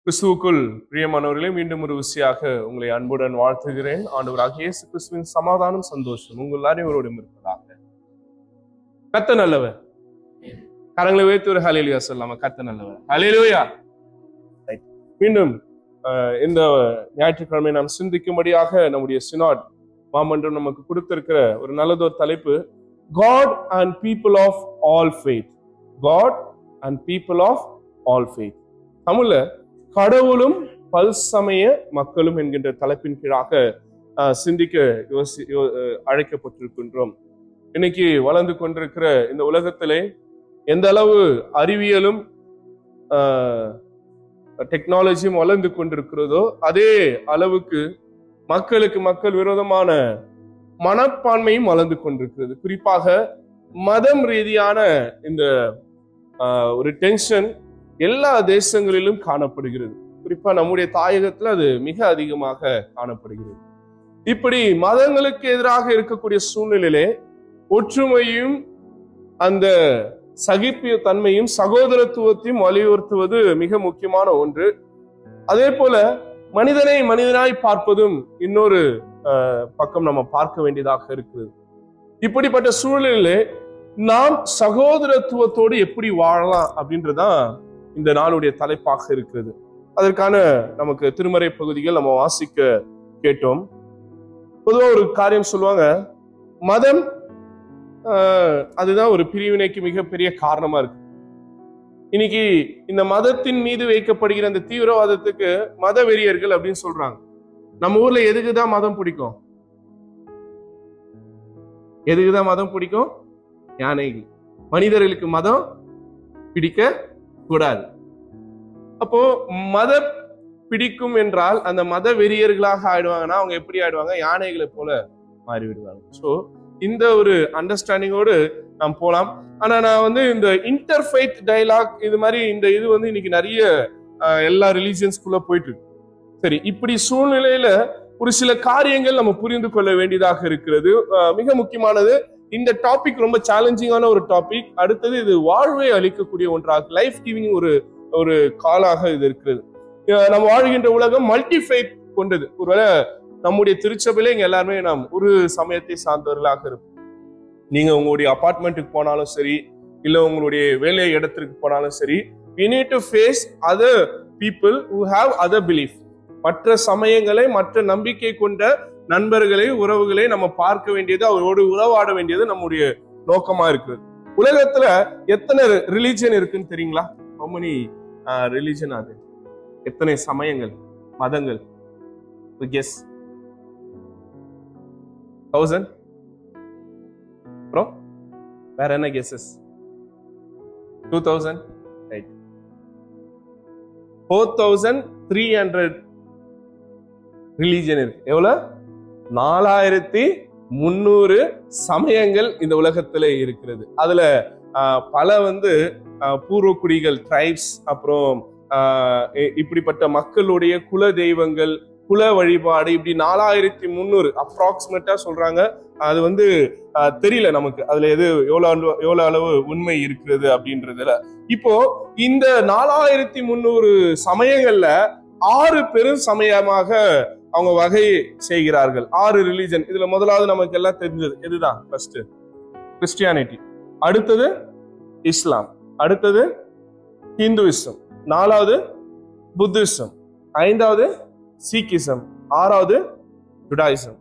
கிறிஸ்துவுக்குள் பிரியமானவர்களே, மீண்டும் ஒரு விஷயாக உங்களை அன்புடன் வாழ்த்துகிறேன். ஆண்டவராகிய இயேசு கிறிஸ்துவின் சமாதானம் சந்தோஷம் உங்கள் அனைவரோடும் இருப்பதாக. கர்த்தர் நல்லவர். கரங்களை உயர்த்தி ஒரு ஹல்லேலூயா சொல்லலாமா? கர்த்தர் நல்லவர். ஹல்லேலூயா. மீண்டும் இந்த ஞாயிற்றுக்கிழமை நாம் சிந்திக்கும்படியாக நம்முடைய சினாட் மாமன்றம் நமக்கு கொடுத்திருக்கிற ஒரு நல்லதொரு தலைப்பு, God and people of all faith. God and people of all faith. தமிழ்ல கடவுளும் பல்சமய மக்களும் என்கின்ற தலைப்பின் கீழாக சிந்திக்க அழைக்கப்பட்டிருக்கின்றோம். இன்னைக்கு வளர்ந்து கொண்டிருக்கிற இந்த உலகத்திலே எந்த அளவு அறிவியலும் டெக்னாலஜியும் வளர்ந்து கொண்டிருக்கிறதோ அதே அளவுக்கு மக்களுக்கு மக்கள் விரோதமான மனப்பான்மையும் வளர்ந்து கொண்டிருக்கிறது. குறிப்பாக மதம் ரீதியான இந்த ஒரு டென்ஷன் எல்லா தேசங்களிலும் காணப்படுகிறது. குறிப்பா நம்முடைய தாயகத்துல அது மிக அதிகமாக காணப்படுகிறது. இப்படி மதங்களுக்கு எதிராக இருக்கக்கூடிய சூழ்நிலையிலே ஒற்றுமையும் அந்த சகிப்பு தன்மையும் சகோதரத்துவத்தையும் வலியுறுத்துவது மிக முக்கியமான ஒன்று. அதே போல மனிதனை மனிதனாய் பார்ப்பதும் இன்னொரு பக்கம் நம்ம பார்க்க வேண்டியதாக இருக்கிறது. இப்படிப்பட்ட சூழ்நிலையிலே நாம் சகோதரத்துவத்தோடு எப்படி வாழலாம் அப்படின்றதான் இந்த நாளுடைய தலைப்பாக இருக்கிறது. அதற்கான நமக்கு திருமறை பகுதிகள் நம்ம வாசிக்க கேட்டோம். பொதுவாக ஒரு காரியம் சொல்லுவாங்க, மதம் அதுதான் ஒரு பிரிவினைக்கு மிகப்பெரிய காரணமா இருக்கு. இன்னைக்கு இந்த மதத்தின் மீது வைக்கப்படுகிற அந்த தீவிரவாதத்துக்கு மத வெறியர்கள் அப்படின்னு சொல்றாங்க. நம்ம ஊர்ல எதுக்குதான் மதம் பிடிக்கும்? எதுக்குதான் மதம் பிடிக்கும்? யானைகள். மனிதர்களுக்கு மதம் பிடிக்க கூடாது. அப்போ மத பிடிக்கும் என்றால் அந்த மத வெறியர்களாக ஆயிடுவாங்கன்னா அவங்க எப்படி ஆயிடுவாங்க? யானைகளை போல மாறிவிடுவாங்க. ஸோ இந்த ஒரு அண்டர்ஸ்டாண்டிங்கோடு நாம் போலாம். ஆனா நான் இந்த இன்டர்ஃபெய்த் டயலாக் இது மாதிரி இது இன்னைக்கு நிறைய எல்லா ரிலீஜியன்ஸ்குள்ள போயிட்டு இருக்கு. சரி, இப்படி சூழ்நிலையில ஒரு சில காரியங்கள் நம்ம புரிந்து கொள்ள வேண்டியதாக இருக்கிறது. மிக முக்கியமானது, இந்த டாபிக் ரொம்ப சேலஞ்சிங்கான ஒரு டாபிக். அடுத்தது இது வாழ்வை அளிக்கக்கூடிய ஒன்றாக, லைஃப் கிவிங் ஒரு காலாக இது இருக்கிறது. நம்ம வாழ்கின்ற உலகம் மல்டி ஃபெய்த் கொண்டது. ஒருவேளை நம்முடைய திருச்சபையில இங்க எல்லாருமே நாம் ஒரு சமயத்தை சார்ந்தவர்களாக இருப்போம். நீங்க உங்களுடைய அபார்ட்மெண்ட்டுக்கு போனாலும் சரி, இல்ல உங்களுடைய வேலை இடத்திற்கு போனாலும் சரி, we need to face other people who have other belief. மற்ற சமயங்களை, மற்ற நம்பிக்கை கொண்ட நண்பர்களை, உறவுகளை நம்ம பார்க்க வேண்டியது, அவரோடு உறவாட வேண்டியது நம்முடைய நோக்கமா இருக்குது. உலகத்துல எத்தனை ரிலீஜியன் இருக்குன்னு தெரியுங்களா? how many religion? அது எத்தனை சமயங்கள், மதங்கள்? கெஸ். 1000? அப்புறம் வேற என்ன கெஸஸ்? 2000? ரைட். 4300 ரிலீஜன் இருக்கு. எவ்வளவு? 4300 சமயங்கள் இந்த உலகத்துல இருக்கிறது. அதுல பல பூர்வக்குடிகள், ட்ரைப்ஸ், அப்புறம் இப்படிப்பட்ட மக்களுடைய குல தெய்வங்கள், குல வழிபாடு, இப்படி 4300 அப்ராக்சிமேட்டா சொல்றாங்க. அது தெரியல நமக்கு அதுல எவ்வளவு அளவு உண்மை இருக்கிறது அப்படின்றதுல. இப்போ இந்த 4300 சமயங்கள்ல 6 பெரும் சமயமாக அவங்க வகை செய்கிறார்கள். 6 ரிலீஜன். இதுல முதலாவது நமக்கு எல்லாம் தெரிஞ்சது எதுதான்? ஃபர்ஸ்ட் கிறிஸ்டியானிட்டி, அடுத்தது இஸ்லாம், அடுத்தது ஹிந்துவிசம், 4வது புத்திசம், 5வது சீக்கிசம், 6வது ஜுடாயிசம்.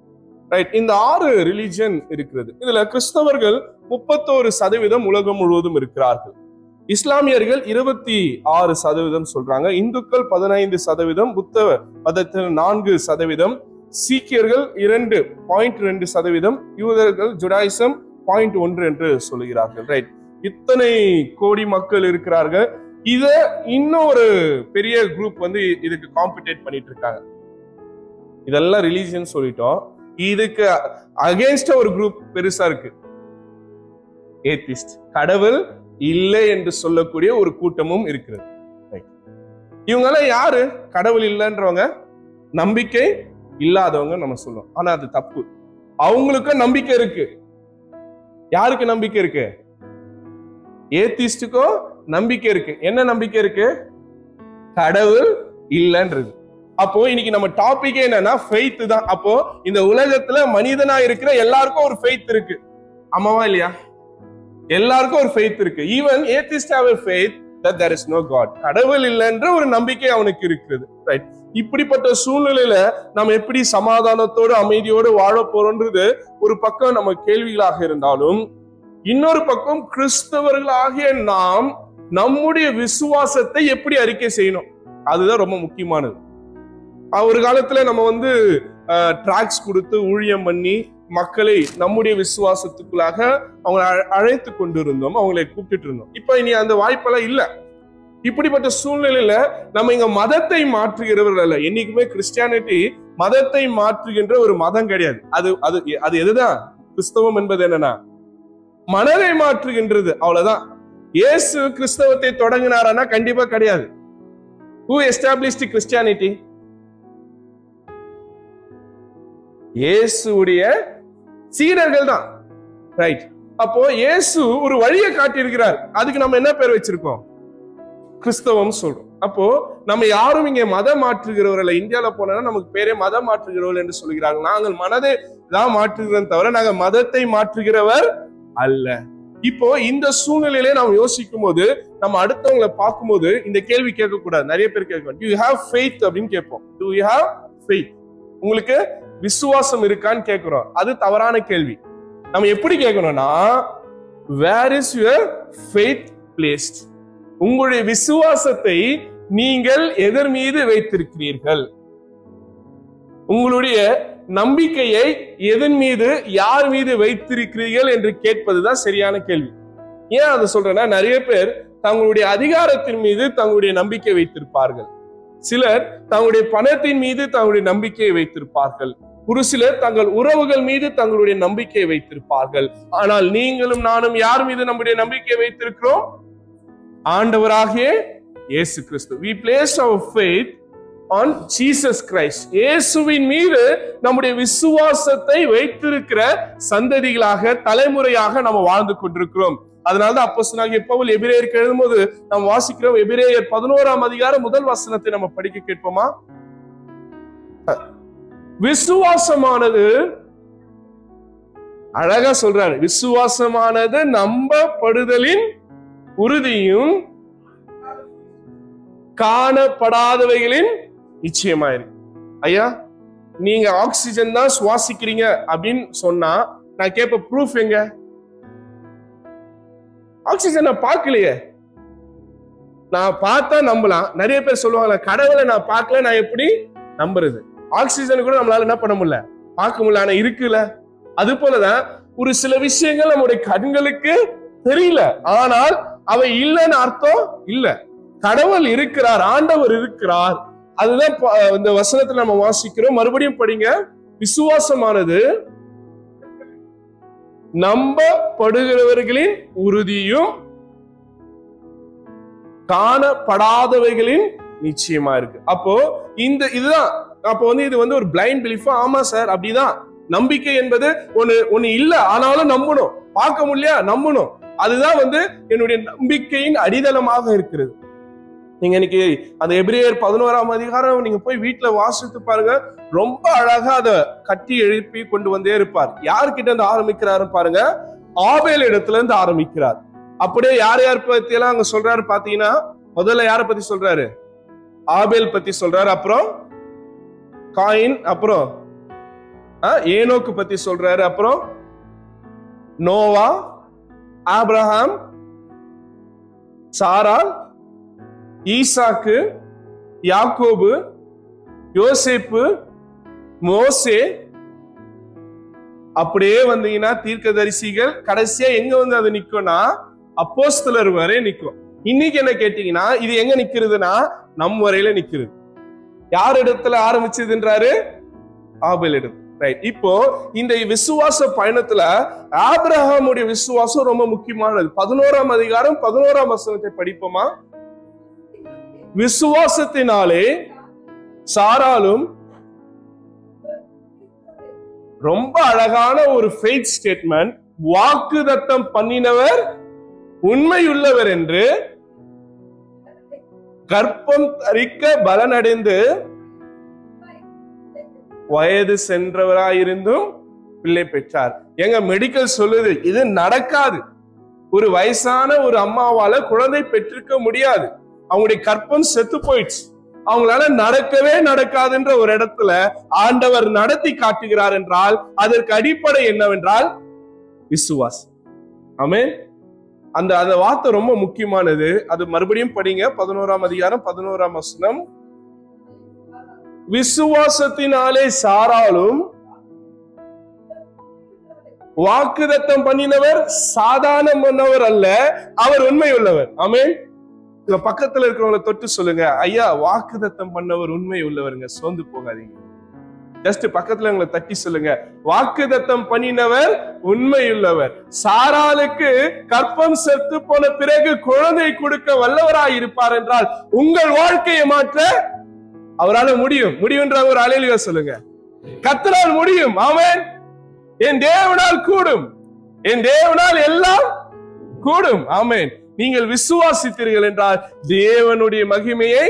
ரைட். இந்த 6 ரிலீஜன் இருக்கிறது. இதுல கிறிஸ்தவர்கள் 31% உலகம் முழுவதும் இருக்கிறார்கள். இஸ்லாமியர்கள் 26% சொல்றாங்க. இந்துக்கள் 15%, புத்த மதத்தில் 4%, சீக்கியர்கள் 2.2%, யூதர்கள் ஜுடாயிசம் 0.1 என்று சொல்லுகிறார்கள். ரைட். இத்தனை கோடி மக்கள் இருக்கிறார்கள். இத இன்னொரு பெரிய குரூப் இதுக்கு காம்படிட் பண்ணிட்டு இருக்காங்க. இதெல்லாம் ரிலீஜியன் சொல்லிட்டோம். இதுக்கு அகைன்ஸ்டா ஒரு குரூப் பெருசா இருக்கு, ஏத்திஸ்ட். கடவுள் இல்லை என்று சொல்லக்கூடிய ஒரு கூட்டமும் இருக்கிறது. இவங்க எல்லாம் யாரு? கடவுள் இல்லைன்றவங்க, நம்பிக்கை இல்லாதவங்க நம்ம சொல்லுவோம். ஆனா அது தப்பு. அவங்களுக்கு நம்பிக்கை இருக்கு. யாருக்கு நம்பிக்கை இருக்கு? ஏத்திஸ்டுக்கும் நம்பிக்கை இருக்கு. என்ன நம்பிக்கை இருக்கு? கடவுள் இல்லன்றது. அப்போ இன்னைக்கு நம்ம டாபிக் என்னன்னா ஃபெய்த் தான். அப்போ இந்த உலகத்துல மனிதனா இருக்கிற எல்லாருக்கும் ஒரு ஃபெய்த் இருக்கு, ஆமாவா இல்லையா? எல்லாருக்கும் ஒரு ஃபெய்த் இருக்கு. Even atheist have a faith that there is no God. கடவுள் இல்லைன்ற ஒரு நம்பிக்கை அவனுக்கு இருக்குது. ரைட்? இப்படிப்பட்ட சூழ்நிலையில நம்ம எப்படி சமாதானத்தோடு அமைதியோடு வாழ போறோம்ன்றது ஒரு பக்கம் நம்ம கேள்விகளாக இருந்தாலும், இன்னொரு பக்கம் கிறிஸ்தவர்களாகிய நாம் நம்முடைய விசுவாசத்தை எப்படி அறிக்கை செய்யணும், அதுதான் ரொம்ப முக்கியமானது. ஒரு காலத்துல நம்ம டிராக்ஸ் கொடுத்து ஊழியம் பண்ணி மக்களை நம்முடைய விசுவாசத்துக்குள்ளாக அவங்களை அழைத்து கொண்டு இருந்தோம், அவங்களை கூப்பிட்டு இருந்தோம். இப்ப இனி அந்த வாய்ப்பெல்லாம் இல்ல. இப்படிப்பட்ட சூழ்நிலையில நம்ம இங்க மதத்தை மாற்றுகிறவர்கள் அல்ல. என்னைக்குமே கிறிஸ்டியானிட்டி மதத்தை மாற்றுகின்ற ஒரு மதம் கிடையாது. அது எதுதான் கிறிஸ்தவம் என்பது என்னன்னா மனதை மாற்றுகின்றது, அவ்வளவுதான். இயேசு கிறிஸ்தவத்தை தொடங்கினாரானா கண்டிப்பா கிடையாது. Who established Christianity? இயேசுடைய சீடர்கள் தான். ரைட்? அப்போ இயேசு ஒரு வழியை காட்டியிருக்கிறார். அதுக்கு நம்ம என்ன பேர் வச்சிருக்கோம்? கிறிஸ்தவம் சொல்றோம். அப்போ நம்ம யாரும் இங்க மதம் மாற்றுகிறவர்கள். இந்தியாவில போனா நமக்கு பேரே மதம் மாற்றுகிறவர்கள் என்று சொல்கிறார்கள். நாங்கள் மனதை தான் மாற்றுகிறோம் தவிர நாங்கள் மதத்தை மாற்றுகிறவர் அல்ல. இப்போ இந்த சூழ்நிலையிலே நாம் யோசிக்கும் போது நம்ம அடுத்தவங்களை பார்க்கும்போது இந்த கேள்வி கேட்க கூடாது. நிறைய பேர் கேட்கணும், do you have faith அப்படின்னு கேட்போம். do you have faith? உங்களுக்கு விசுவாசம் இருக்கான்னு கேட்கிறோம். அது தவறான கேள்வி. நம்ம எப்படி கேட்கணும்னா, where is your faith placed? உங்களுடைய விசுவாசத்தை நீங்கள் எதன் மீது வைத்திருக்கிறீர்கள்? உங்களுடைய நம்பிக்கையை எதன் மீது, யார் மீது வைத்திருக்கிறீர்கள் என்று கேட்பதுதான் சரியான கேள்வி. ஏன் அதை சொல்றேன்னா, நிறைய பேர் தங்களுடைய அதிகாரத்தின் மீது தங்களுடைய நம்பிக்கை வைத்திருப்பார்கள். சிலர் தங்களுடைய பணத்தின் மீது தங்களுடைய நம்பிக்கையை வைத்திருப்பார்கள். ஒரு சிலர் தங்கள் உறவுகள் மீது தங்களுடைய நம்பிக்கையை வைத்திருப்பார்கள். ஆனால் நீங்களும் நானும் யார் மீது நம்முடைய நம்பிக்கையை வைத்திருக்கிறோம்? ஆண்டவராகிய இயேசு கிறிஸ்து. We place our faith on Jesus Christ. இயேசுவின் மீது நம்முடைய விசுவாசத்தை வைத்திருக்கிற சந்ததிகளாக, தலைமுறையாக நம்ம வாழ்ந்து கொண்டிருக்கிறோம். அதனாலதான் அப்போஸ்தலனாகிய பவுல் எபிரேயருக்கு எழுதும்போது நாம் வாசிக்கிறோம். எபிரேயர் 11ஆம் அதிகாரம் முதல் வசனத்தை நம்ம படிக்க கேட்போமா? விசுவாசமானது, அழகா சொல்றாரு, விசுவாசமானது நம்பப்படுதலின் உறுதியும் காணப்படாதவைகளின் நிச்சயமாயிருக்கு. ஐயா, நீங்க ஆக்சிஜன் தான் சுவாசிக்கிறீங்க அப்படின்னு சொன்னா நான் கேட்ப ப்ரூஃப் எங்க? ஆக்சிஜன் நான் பார்க்கலையே. நான் பார்த்தா நம்பலாம். நிறைய பேர் சொல்லுவாங்க, கடவுளை நான் பார்க்கல, நான் எப்படி நம்புறது? ஆக்சிஜன் கூட நம்மளால என்ன பண்ண முடியல, பார்க்க முடியல, ஆனா இருக்குல்ல. அது போலதான் ஒரு சில விஷயங்கள் நம்முடைய கண்களுக்கு தெரியல, ஆனால் அவை இல்லைன்னு அர்த்தம் இல்ல. கடவுள் இருக்கிறார், ஆண்டவர் இருக்கிறார். அதுதான் இந்த வசனத்துல நம்ம வாசிக்கிறோம். மறுபடியும் படிங்க. விசுவாசமானது நம்பப்படுகிறவர்களின் உறுதியும் காணப்படாதவைகளின் நிச்சயமா இருக்கு. அப்போ இதுதான். அப்போ இது ஒரு பிளைண்ட் பிலீஃபா? ஆமா சார், அப்படிதான். நம்பிக்கை என்பது ஒண்ணு இல்ல, ஆனாலும் நம்பணும். பார்க்க முடியல, நம்பணும். அதுதான் என்னுடைய நம்பிக்கையின் அடித்தளமாக இருக்கிறது. நீங்க இன்னைக்கு அந்த எபிரேயர் 11ஆம் அதிகாரம் நீங்க போய் வீட்டுல வாசித்து பாருங்க. ரொம்ப அழகா அதை கட்டி எழுப்பி கொண்டு வந்தே இருப்பார். யார்கிட்ட இருந்து ஆரம்பிக்கிறாரு பாருங்க, ஆபேல் இடத்துல இருந்து ஆரம்பிக்கிறார். அப்படியே யார் யார் பத்தி எல்லாம் அங்க சொல்றாரு பாத்தீங்கன்னா, முதல்ல யாரை பத்தி சொல்றாரு? ஆபேல் பத்தி சொல்றாரு. அப்புறம் காயின், அப்புறம் ஏனோக்கு பத்தி சொல்றாரு, அப்புறம் நோவா, ஆபிரகாம், சாரா, ஈசாக்கு, யாக்கோபு, யோசேப்பு, மோசே, அப்படியே வந்தீங்கன்னா தீர்க்கதரிசிகள். கடைசியா எங்க அது நிக்கும்னா அப்போஸ்தலர் வரை நிக்கும். இன்னைக்கு என்ன கேட்டீங்கன்னா, இது எங்க நிக்கிறதுனா நம் வரையில நிக்கிறது. யார் இடத்துல ஆரம்பிச்சதுன்றாரு? ஆபேல் இடத்துல. ரைட். இப்போ இந்த விசுவாச பயணத்துல ஆபிரகாமுடைய விசுவாசம் ரொம்ப முக்கியமானது. 11ஆம் அதிகாரம் 11ஆம் வசனத்தை படிப்போமா? விசுவாசத்தினாலே சாராலும், ரொம்ப அழகான ஒரு ஃபெய்த் ஸ்டேட்மெண்ட், வாக்குதத்தம் பண்ணினவர் உண்மையுள்ளவர் என்று கற்பம் தரிக்க பலனடைந்து வயது சென்றவராயிருந்தும் பிள்ளை பெற்றார். எங்க மெடிக்கல் சொல்லுது இது நடக்காது. ஒரு வயசான ஒரு அம்மாவால குழந்தை பெற்றிருக்க முடியாது. அவங்களுடைய கற்பம் செத்து போயிடுச்சு. அவங்களால நடக்கவே நடக்காதுன்ற ஒரு இடத்துல ஆண்டவர் நடத்தி காட்டுகிறார் என்றால் அதற்கு அடிப்படை என்னவென்றால் விசுவாசம். ஆமென். அந்த வார்த்தை ரொம்ப முக்கியமானது. அது மறுபடியும் படிங்க. 11ஆம் அதிகாரம் 11ஆம் வசனம். விசுவாசத்தினாலே சாராலும் வாக்குதத்தம் பண்ணினவர் சாதாரணமானவர் அல்ல, அவர் உண்மை உள்ளவர். ஆமென். பக்கத்துல இருக்கிறவங்களை தொட்டு சொல்லுங்க, ஐயா வாக்குதத்தம் பண்ணவர் உண்மை உள்ளவருங்க, சோர்ந்து போகாதீங்க. ஜஸ்ட் பக்கத்துல உங்களை தட்டி சொல்லுங்க, வாக்குதத்தம் பண்ணினவர் உண்மையுள்ளவர். சாராளுக்கு கற்பம் செத்து போன பிறகு குழந்தை கொடுக்க வல்லவராய் இருப்பார் என்றால் உங்கள் வாழ்க்கையை மாற்ற அவரால் முடியும். முடியுன்ற ஒரு அலையில சொல்லுங்க, கர்த்தரால் முடியும். ஆமென். என் தேவனால் கூடும், என் தேவனால் எல்லாம் கூடும். ஆமென். நீங்கள் விசுவாசித்தீர்கள் என்றால் தேவனுடைய மகிமையை,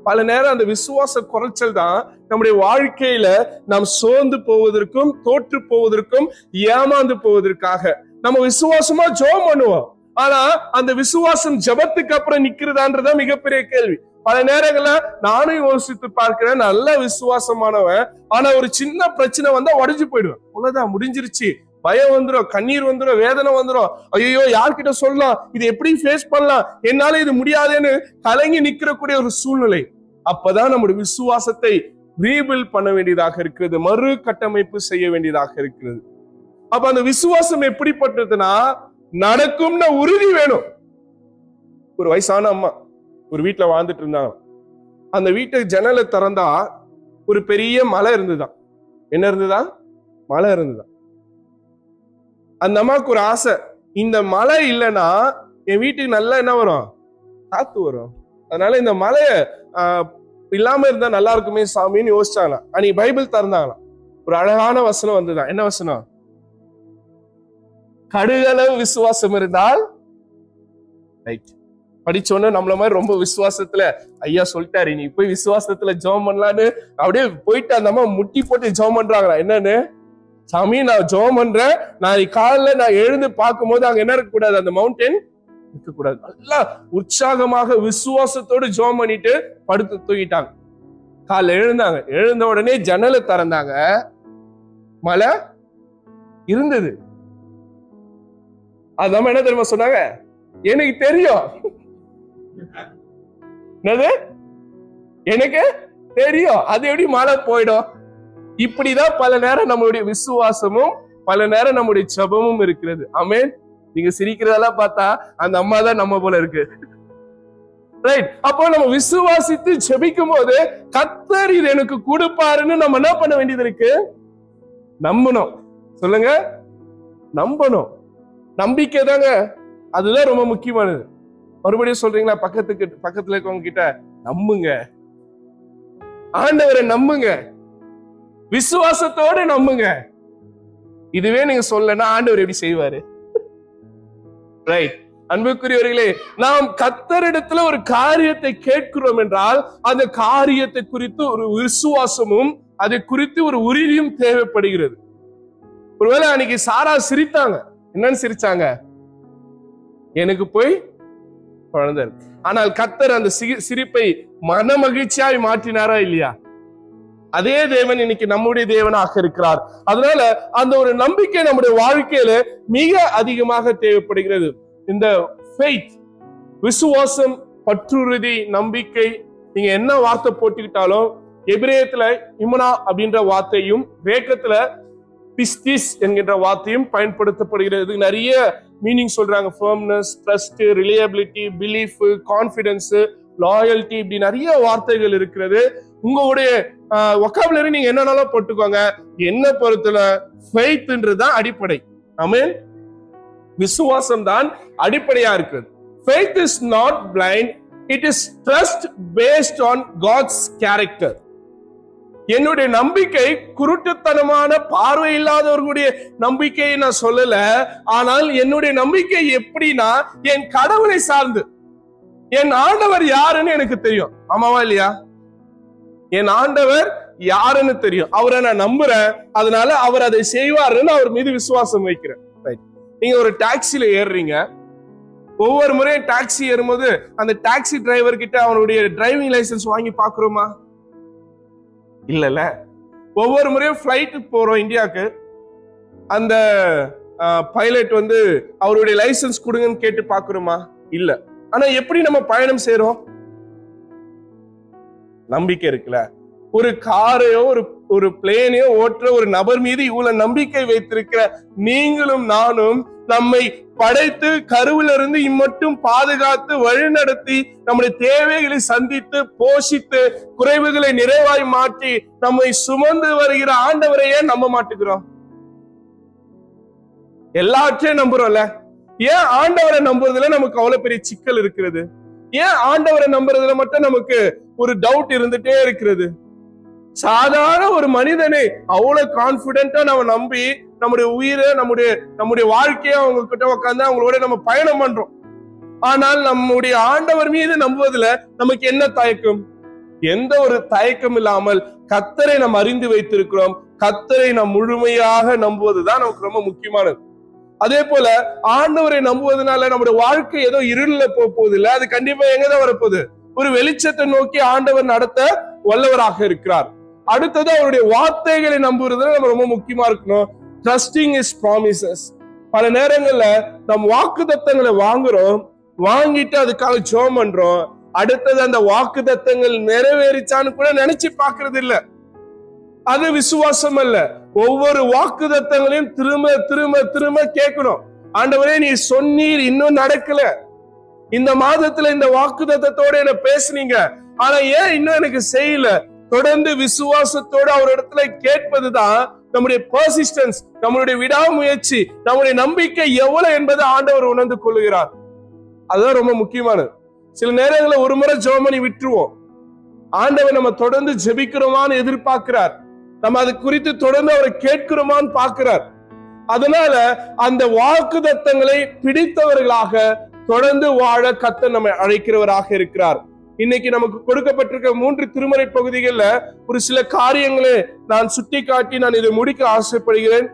பல நேரம் அந்த விசுவாச குறைச்சல் தான் நம்முடைய வாழ்க்கையில நாம் சோர்ந்து போவதற்கும் தோற்று போவதற்கும் ஏமாந்து போவதற்காக நம்ம விசுவாசமா ஜெபம் பண்ணுவோம். ஆனா அந்த விசுவாசம் ஜெபத்துக்கு அப்புறம் நிக்கிறதான்றதா மிகப்பெரிய கேள்வி. பல நேரங்கள்ல நானும் யோசித்து பார்க்கிறேன், நல்ல விசுவாசமானவன், ஆனா ஒரு சின்ன பிரச்சனை வந்தா உடைஞ்சு போயிடுவேன். அவ்வளவுதான், முடிஞ்சிருச்சு. பயம் வந்துடும், கண்ணீர் வந்துடும், வேதனை வந்துடும். ஐயோ யார்கிட்ட சொல்லலாம், இது எப்படி ஃபேஸ் பண்ணலாம், என்னால இது முடியாதுன்னு கலங்கி நிற்கக்கூடிய ஒரு சூழ்நிலை. அப்பதான் நம்முடைய விசுவாசத்தை ரீபில்ட் பண்ண வேண்டியதாக இருக்கிறது, மறு கட்டமைப்பு செய்ய வேண்டியதாக இருக்கிறது. அப்ப அந்த விசுவாசம் எப்படிப்பட்டதுன்னா நடக்கும்னு உறுதி வேணும். ஒரு வயசான அம்மா ஒரு வீட்டுல வாழ்ந்துட்டு இருந்தாங்க. அந்த வீட்டு ஜன்னலை திறந்தா ஒரு பெரிய மலை இருந்துதான். என்ன இருந்துதான்? மலை இருந்துதான். அந்த அம்மாவுக்கு ஒரு ஆசை, இந்த மலை இல்லைன்னா என் வீட்டுக்கு நல்லா என்ன வரும், காத்து வரும். அதனால இந்த மலைய இல்லாம இருந்தா நல்லா இருக்குமே சாமின்னு யோசிச்சாங்களாம். அன்னைக்கு பைபிள் திறந்தாங்களாம். ஒரு அழகான வசனம் வந்துதான். என்ன வசனம்? கடுகளவு விசுவாசம் இருந்தால் ரைட். படிச்சோன்னு நம்மள மாதிரி ரொம்ப விசுவாசத்துல ஐயா சொல்லிட்டாரு நீ போய் விசுவாசத்துல ஜெபம் பண்ணலான்னு அப்படியே போயிட்டு அந்த அம்மா முட்டி போட்டு ஜெபம் பண்றாங்களா. என்னன்னு? சாமி நான் ஜெபம் பண்றேன், நான் காலைல நான் எழுந்து பார்க்கும் போது அங்க என்ன இருக்கக்கூடாது, அந்த மவுண்டன் இருக்கக்கூடாது. நல்லா உற்சாகமாக விசுவாசத்தோடு ஜெபம் பண்ணிட்டு படுத்து தூங்கிட்டாங்க. காலைல எழுந்தாங்க. எழுந்த உடனே ஜன்னலை திறந்தாங்க, மழை இருந்தது. அது என்ன தெரியுமா சொன்னாங்க? எனக்கு தெரியும். என்னது? எனக்கு தெரியும். அது எப்படி மழை போயிடும்? இப்படிதான் பல நேரம் நம்மளுடைய விசுவாசமும் பல நேரம் நம்முடைய ஜெபமும் இருக்கிறது. ஆமென். நீங்க சிரிக்கிறதெல்லாம் பார்த்தா அந்த அம்மா தான் நம்ம போல இருக்கு. ரைட். அப்போ நம்ம விசுவாசித்து ஜெபிக்கும் போது கர்த்தர் இது எனக்கு கொடுப்பாருன்னு நம்ம என்ன பண்ண வேண்டியது இருக்கு? நம்பணும். சொல்லுங்க, நம்பணும். நம்பிக்கை தாங்க, அதுதான் ரொம்ப முக்கியமானது. மறுபடியும் சொல்றீங்களா? பக்கத்துல இருக்கவங்க கிட்ட நம்புங்க, ஆண்டவரை நம்புங்க, விசுவாசத்தோடு நம்புங்க. இதுவே நீங்க சொல்லனா ஆண்டவர் எப்படி செய்வாரு? ரைட். அன்புக்குரியவர்களே, நாம் கர்த்தரிடத்துல ஒரு காரியத்தை கேட்கிறோம் என்றால் அந்த காரியத்தை குறித்து ஒரு விசுவாசமும் அதை குறித்து ஒரு உறுதியும் தேவைப்படுகிறது. ஒருவேளை அன்னைக்கு சாரா சிரித்தாங்க. என்னன்னு சிரிச்சாங்க? எனக்கு போய் குழந்தை. ஆனால் கர்த்தர் அந்த சிரிப்பை மன மகிழ்ச்சியாய் மாற்றினாரா இல்லையா? அதே தேவன் இன்னைக்கு நம்முடைய தேவனாக இருக்கிறார். அதனால அந்த ஒரு நம்பிக்கை நம்முடைய வாழ்க்கையில மிக அதிகமாக தேவைப்படுகிறது. இந்த ஃபெய்த், விசுவாசம், பற்றுறுதி, நம்பிக்கை, நீங்க என்ன வார்த்தை போட்டுக்கிட்டாலும் எபிரேயத்துல இமுனா அப்படின்ற வார்த்தையும் கிரேக்கத்துல பிஸ்திஸ் என்கின்ற வார்த்தையும் பயன்படுத்தப்படுகிறது. நிறைய மீனிங் சொல்றாங்க. Firmness, trust, reliability, belief, confidence, loyalty, இப்படி நிறைய வார்த்தைகள் இருக்கிறது. உங்களுடைய வொக்காபுலரி நீங்க என்னன்னாலும் போட்டுக்கோங்க. என்ன பொறுத்தல ஃபெய்த்ன்றதுதான் அடிப்படை. ஆமென். விசுவாசம் தான் அடிப்படையா இருக்குது. Faith is not blind, it is trust based on God's character. என்னுடைய நம்பிக்கை குருட்டுத்தனமான பார்வை இல்லாதவர்களுடைய நம்பிக்கையை நான் சொல்லல. ஆனால் என்னுடைய நம்பிக்கை எப்படின்னா என் கடவுளை சார்ந்து. என் ஆண்டவர் யாருன்னு எனக்கு தெரியும். ஆமாவா இல்லையா? என் ஆண்டவர் யாருன்னு தெரியும். அவரை நான் நம்புறேன். அதனால அவர் அதை செய்வாருன்னு அவர் மீது விசுவாசம் வைக்கிறேன். நீங்க ஒரு டாக்ஸில ஏறுறீங்க. ஒவ்வொரு முறையும் டாக்ஸி ஏறும்போது அந்த டாக்ஸி டிரைவர் கிட்ட அவனுடைய டிரைவிங் லைசன்ஸ் வாங்கி பாக்குறோமா? இல்லல. ஒவ்வொரு முறையும் பிளைட்டுக்கு போறோம் இந்தியாவுக்கு, அந்த பைலட் வந்து அவருடைய லைசன்ஸ் கொடுங்கன்னு கேட்டு பாக்குறோமா? இல்ல. ஆனா எப்படி நம்ம பயணம் செய்யறோம்? நம்பிக்கை இருக்குல்ல. ஒரு காரையோ ஒரு பிளேனையோ ஓட்டுற ஒரு நபர் மீது இவ்வளவு நம்பிக்கை வைத்திருக்கிற நீங்களும் நானும் நம்மை படைத்து கருவிலிருந்து இம்மட்டும் பாதுகாத்து வழிநடத்தி நம்முடைய தேவைகளை சந்தித்து போஷித்து குறைவுகளை நிறைவாய் மாற்றி நம்மை சுமந்து வருகிற ஆண்டவரையே நம்ப மாட்டேங்கிறோம். எல்லாற்றையும் நம்புறோம்ல. ஏன் ஆண்டவரை நம்புறதுல நமக்கு அவ்வளவு பெரிய சிக்கல் இருக்கிறது? ஏன் ஆண்டவரை நம்புறதுல மட்டும் நமக்கு ஒரு டவுட் இருந்துட்டே இருக்கிறது? சாதாரண ஒரு மனிதனை அவ்வளவு கான்பிடென்டா நம்ம நம்பி நம்முடைய உயிரை நம்முடைய வாழ்க்கையை அவங்க கிட்ட உட்காந்து அவங்களோட நம்ம பயணம் பண்றோம். ஆனால் நம்முடைய ஆண்டவர் மீது நம்புவதுல நமக்கு என்ன தயக்கம்? எந்த ஒரு தயக்கம் இல்லாமல் கர்த்தரை நாம் அறிந்து வைத்திருக்கிறோம். கர்த்தரை நாம் முழுமையாக நம்புவதுதான் நமக்கு ரொம்ப முக்கியமானது. அதே போல ஆண்டவரை நம்புவதனால நம்முடைய வாழ்க்கை ஏதோ இருள போகுது இல்ல, அது கண்டிப்பா எங்கதான் வரப்போகுது? ஒரு வெளிச்சத்தை நோக்கி ஆண்டவர் நடத்த வல்லவராக இருக்கிறார். அடுத்தது அவருடைய வார்த்தைகளை நம்புறதுல நம்ம ரொம்ப முக்கியமா இருக்கணும். Trusting his promises. பல நேரங்கள்ல நம் வாக்குத்தத்தங்களை வாங்கிட்டு அதுக்காக ஜெபம் பண்றோம். அடுத்தது அந்த வாக்குத்தத்தங்கள் நிறைவேறிச்சான்னு கூட நினைச்சு பாக்குறது இல்ல. அது விசுவாசம் அல்ல. ஒவ்வொரு வாக்குத்தத்தங்களையும் திரும்ப திரும்ப திரும்ப கேட்கணும். ஆண்டவரே, நீ சொன்னீர், இன்னும் நடக்கல. இந்த மாதத்துல இந்த வாக்குத்தத்தத்தோட என்ன பேசுனீங்க, ஆனா ஏன் இன்னும் எனக்கு செய்யல? தொடர்ந்து விசுவாசத்தோடு அவர் இடத்துல கேட்பதுதான் நம்முடைய பர்சிஸ்டன்ஸ், நம்மளுடைய விடாமுயற்சி, நம்முடைய நம்பிக்கை எவ்வளவு என்பதை ஆண்டவர் உணர்ந்து கொள்ளுகிறார். அதுதான் ரொம்ப முக்கியமானது. சில நேரங்களில் ஒரு முறை ஜெபம் பண்ணி விட்டுருவோம். ஆண்டவர் நம்ம தொடர்ந்து ஜெபிக்கிறோமான்னு எதிர்பார்க்கிறார். நம்ம அது குறித்து தொடர்ந்து அவரை கேட்கிறோமான்னு பார்க்கிறார். அதனால அந்த வாக்குத்தத்தங்களை பிடித்தவர்களாக தொடர்ந்து வாழ கர்த்தர் நம்மை அழைக்கிறவராக இருக்கிறார். இன்னைக்கு நமக்கு கொடுக்கப்பட்டிருக்க 3 திருமறை பகுதிகள்ல ஒரு சில காரியங்களை நான் சுட்டி காட்டி நான் இதை முடிக்க ஆசைப்படுகிறேன்.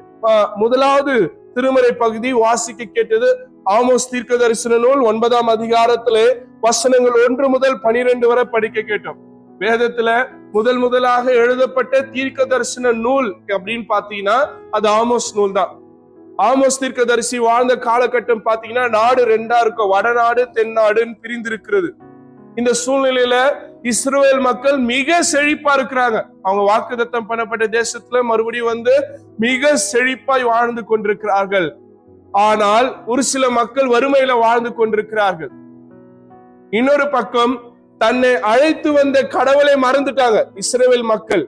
முதலாவது திருமறை பகுதி வாசிக்க கேட்டது ஆமோஸ் தீர்க்க தரிசன நூல் 9ஆம் அதிகாரத்திலே வசனங்கள் 1 முதல் 12 வரை படிக்க கேட்டோம். வேதத்துல முதலாக எழுதப்பட்ட தீர்க்க தரிசன நூல் அப்படின்னு பாத்தீங்கன்னா அது ஆமோஸ் நூல் தான். ஆமோஸ் தீர்க்க தரிசி வாழ்ந்த காலகட்டம் பாத்தீங்கன்னா நாடு 2ஆ இருக்கும். வடநாடு தென்னாடுன்னு பிரிந்திருக்கிறது. இந்த சூழ்நிலையில இஸ்ரவேல் மக்கள் மிக செழிப்பா இருக்கிறாங்க. அவங்க வாக்குத்தத்தம் பண்ணப்பட்ட தேசத்துல மறுபடியும் வந்து மிக செழிப்பாய் வாழ்ந்து கொண்டிருக்கிறார்கள். ஆனால் ஒரு சில மக்கள் வறுமையில வாழ்ந்து கொண்டிருக்கிறார்கள். இன்னொரு பக்கம் தன்னை அழைத்து வந்த கடவுளை மறந்துட்டாங்க இஸ்ரவேல் மக்கள்.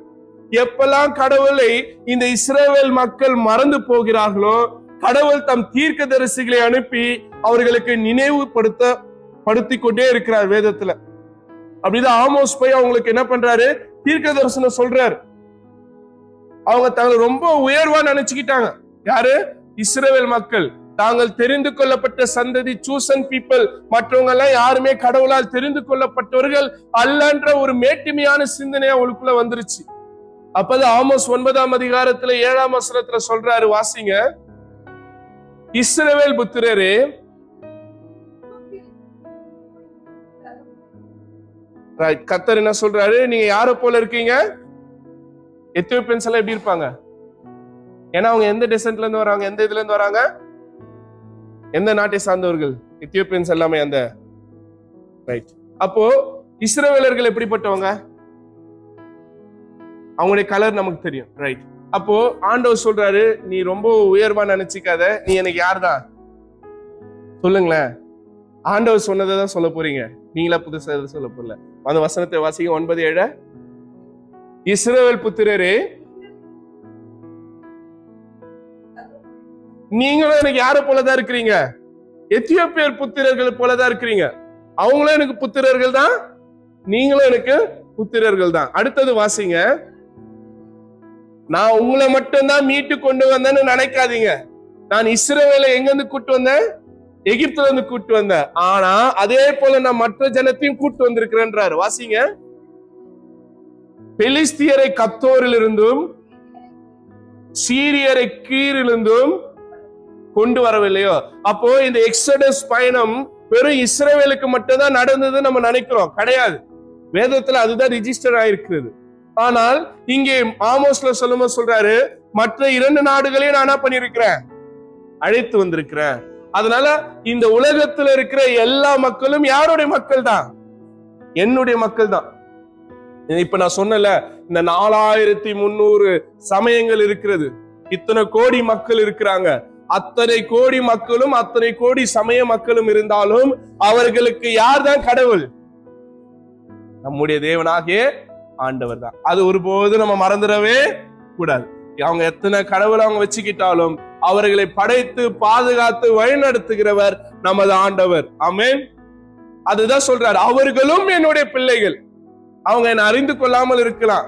எப்பெல்லாம் கடவுளை இந்த இஸ்ரவேல் மக்கள் மறந்து போகிறார்களோ, கடவுள் தம் தீர்க்கதரிசிகளை அனுப்பி அவர்களுக்கு நினைவுபடுத்தி கொண்டே இருக்கிறார் வேதத்துல. அப்படிதான் ஆமோஸ் போய் அவங்களுக்கு என்ன பண்றாரு? தீர்க்க தரிசனம் சொல்றாரு. அவங்க தாங்கள் ரொம்ப உயர்வா நினைச்சுக்கிட்டாங்க. யாரு? இஸ்ரவேல் மக்கள். தாங்கள் தெரிந்து கொள்ளப்பட்ட சந்ததி, சூசன் பீப்பிள், மற்றவங்க எல்லாம் யாருமே கடவுளால் தெரிந்து கொள்ளப்பட்டவர்கள் அல்லன்ற ஒரு மேட்டிமையான சிந்தனை அவங்களுக்குள்ள வந்துருச்சு. அப்பதான் ஆமோஸ் 9ஆம் அதிகாரத்துல 7ஆம் வசனத்துல சொல்றாரு, வாசிங்க. இஸ்ரவேல் புத்திரரே, கர்த்தர் என்ன சொல்றாரு? நீங்க யார போல இருக்கீங்க? எத்தியோப்பியன்ஸ் எல்லாம் எப்படி இருப்பாங்க? ஏன்னா அவங்க எந்த டெசன்ட்ல இருந்து வராங்க? எந்த இதுல இருந்து வராங்க? எந்த நாட்டை சார்ந்தவர்கள்? எத்தியோப்பியன்ஸ் எல்லாமே அந்த ரைட். அப்போ இஸ்ரவேலர்கள் எப்படிப்பட்டவங்க? அவங்களுடைய கலர் நமக்கு தெரியும், ரைட்? அப்போ ஆண்டவர் சொல்றாரு, நீ ரொம்ப உயர்வா நினைச்சுக்காத, நீ எனக்கு யார்தான் சொல்லுங்களேன். ஆண்டவர் சொன்னதை தான் சொல்ல போறீங்க, நீங்களா புதுசா சொல்ல போறல. அந்த வசனத்தை வாசிங்க 9:7. இஸ்ரவேல் புத்திரரே, நீங்களும் எனக்கு யார போலதான் இருக்கிறீங்க? எத்தியோப்பியர் புத்திரர்கள் போலதான் இருக்கிறீங்க. அவங்களும் எனக்கு புத்திரர்கள் தான், நீங்களும் எனக்கு புத்திரர்கள் தான். அடுத்தது வாசிங்க. நான் உங்களை மட்டும்தான் மீட்டு கொண்டு வந்தேன்னு நினைக்காதீங்க. நான் இஸ்ரவேலை எங்க இருந்து கூட்டு வந்தேன்? எகிப்துல இருந்து கூட்டு வந்த, ஆனா அதே போல நான் மற்ற ஜனத்தையும் கூட்டு வந்திருக்கிறேன்றாரு. வாசிங்க. பெலிஸ்தியரை கத்தோரிலிருந்தும் சீரியரை கீரிலிருந்தும் கொண்டு வரவில்லையோ. அப்போ இந்த எக்ஸடஸ் பயணம் வெறும் இஸ்ரவேலுக்கு மட்டும்தான் நடந்தது நம்ம நினைக்கிறோம். கிடையாது. வேதத்துல அதுதான் ரிஜிஸ்டர் ஆயிருக்கிறது. ஆனால் இங்கே ஆமோஸ்ல சொல்றாரு, மற்ற 2 நாடுகளையும் நான் என்ன பண்ணிருக்கிறேன், அழைத்து வந்திருக்கிறேன். அதனால இந்த உலகத்துல இருக்கிற எல்லா மக்களும் யாருடைய மக்கள் தான்? என்னுடைய மக்கள் தான். இப்ப நான் சொன்னல, இந்த 4300 சமயங்கள் இருக்கிறது, இத்தனை கோடி மக்கள் இருக்கிறாங்க. அத்தனை கோடி மக்களும் அத்தனை கோடி சமய மக்களும் இருந்தாலும் அவர்களுக்கு யார் தான் கடவுள்? நம்முடைய தேவனாகிய ஆண்டவர் தான். அது ஒருபோது நம்ம மறந்துடவே கூடாது. அவங்க எத்தனை கடவுளை அவங்க வச்சுக்கிட்டாலும் அவர்களை படைத்து பாதுகாத்து வழிநடத்துகிறவர் நமது ஆண்டவர். ஆமென். அதுதான் சொல்றாரு, அவர்களும் என்னுடைய பிள்ளைகள். அவங்க என்னை அறிந்து கொள்ளாமல் இருக்கலாம்,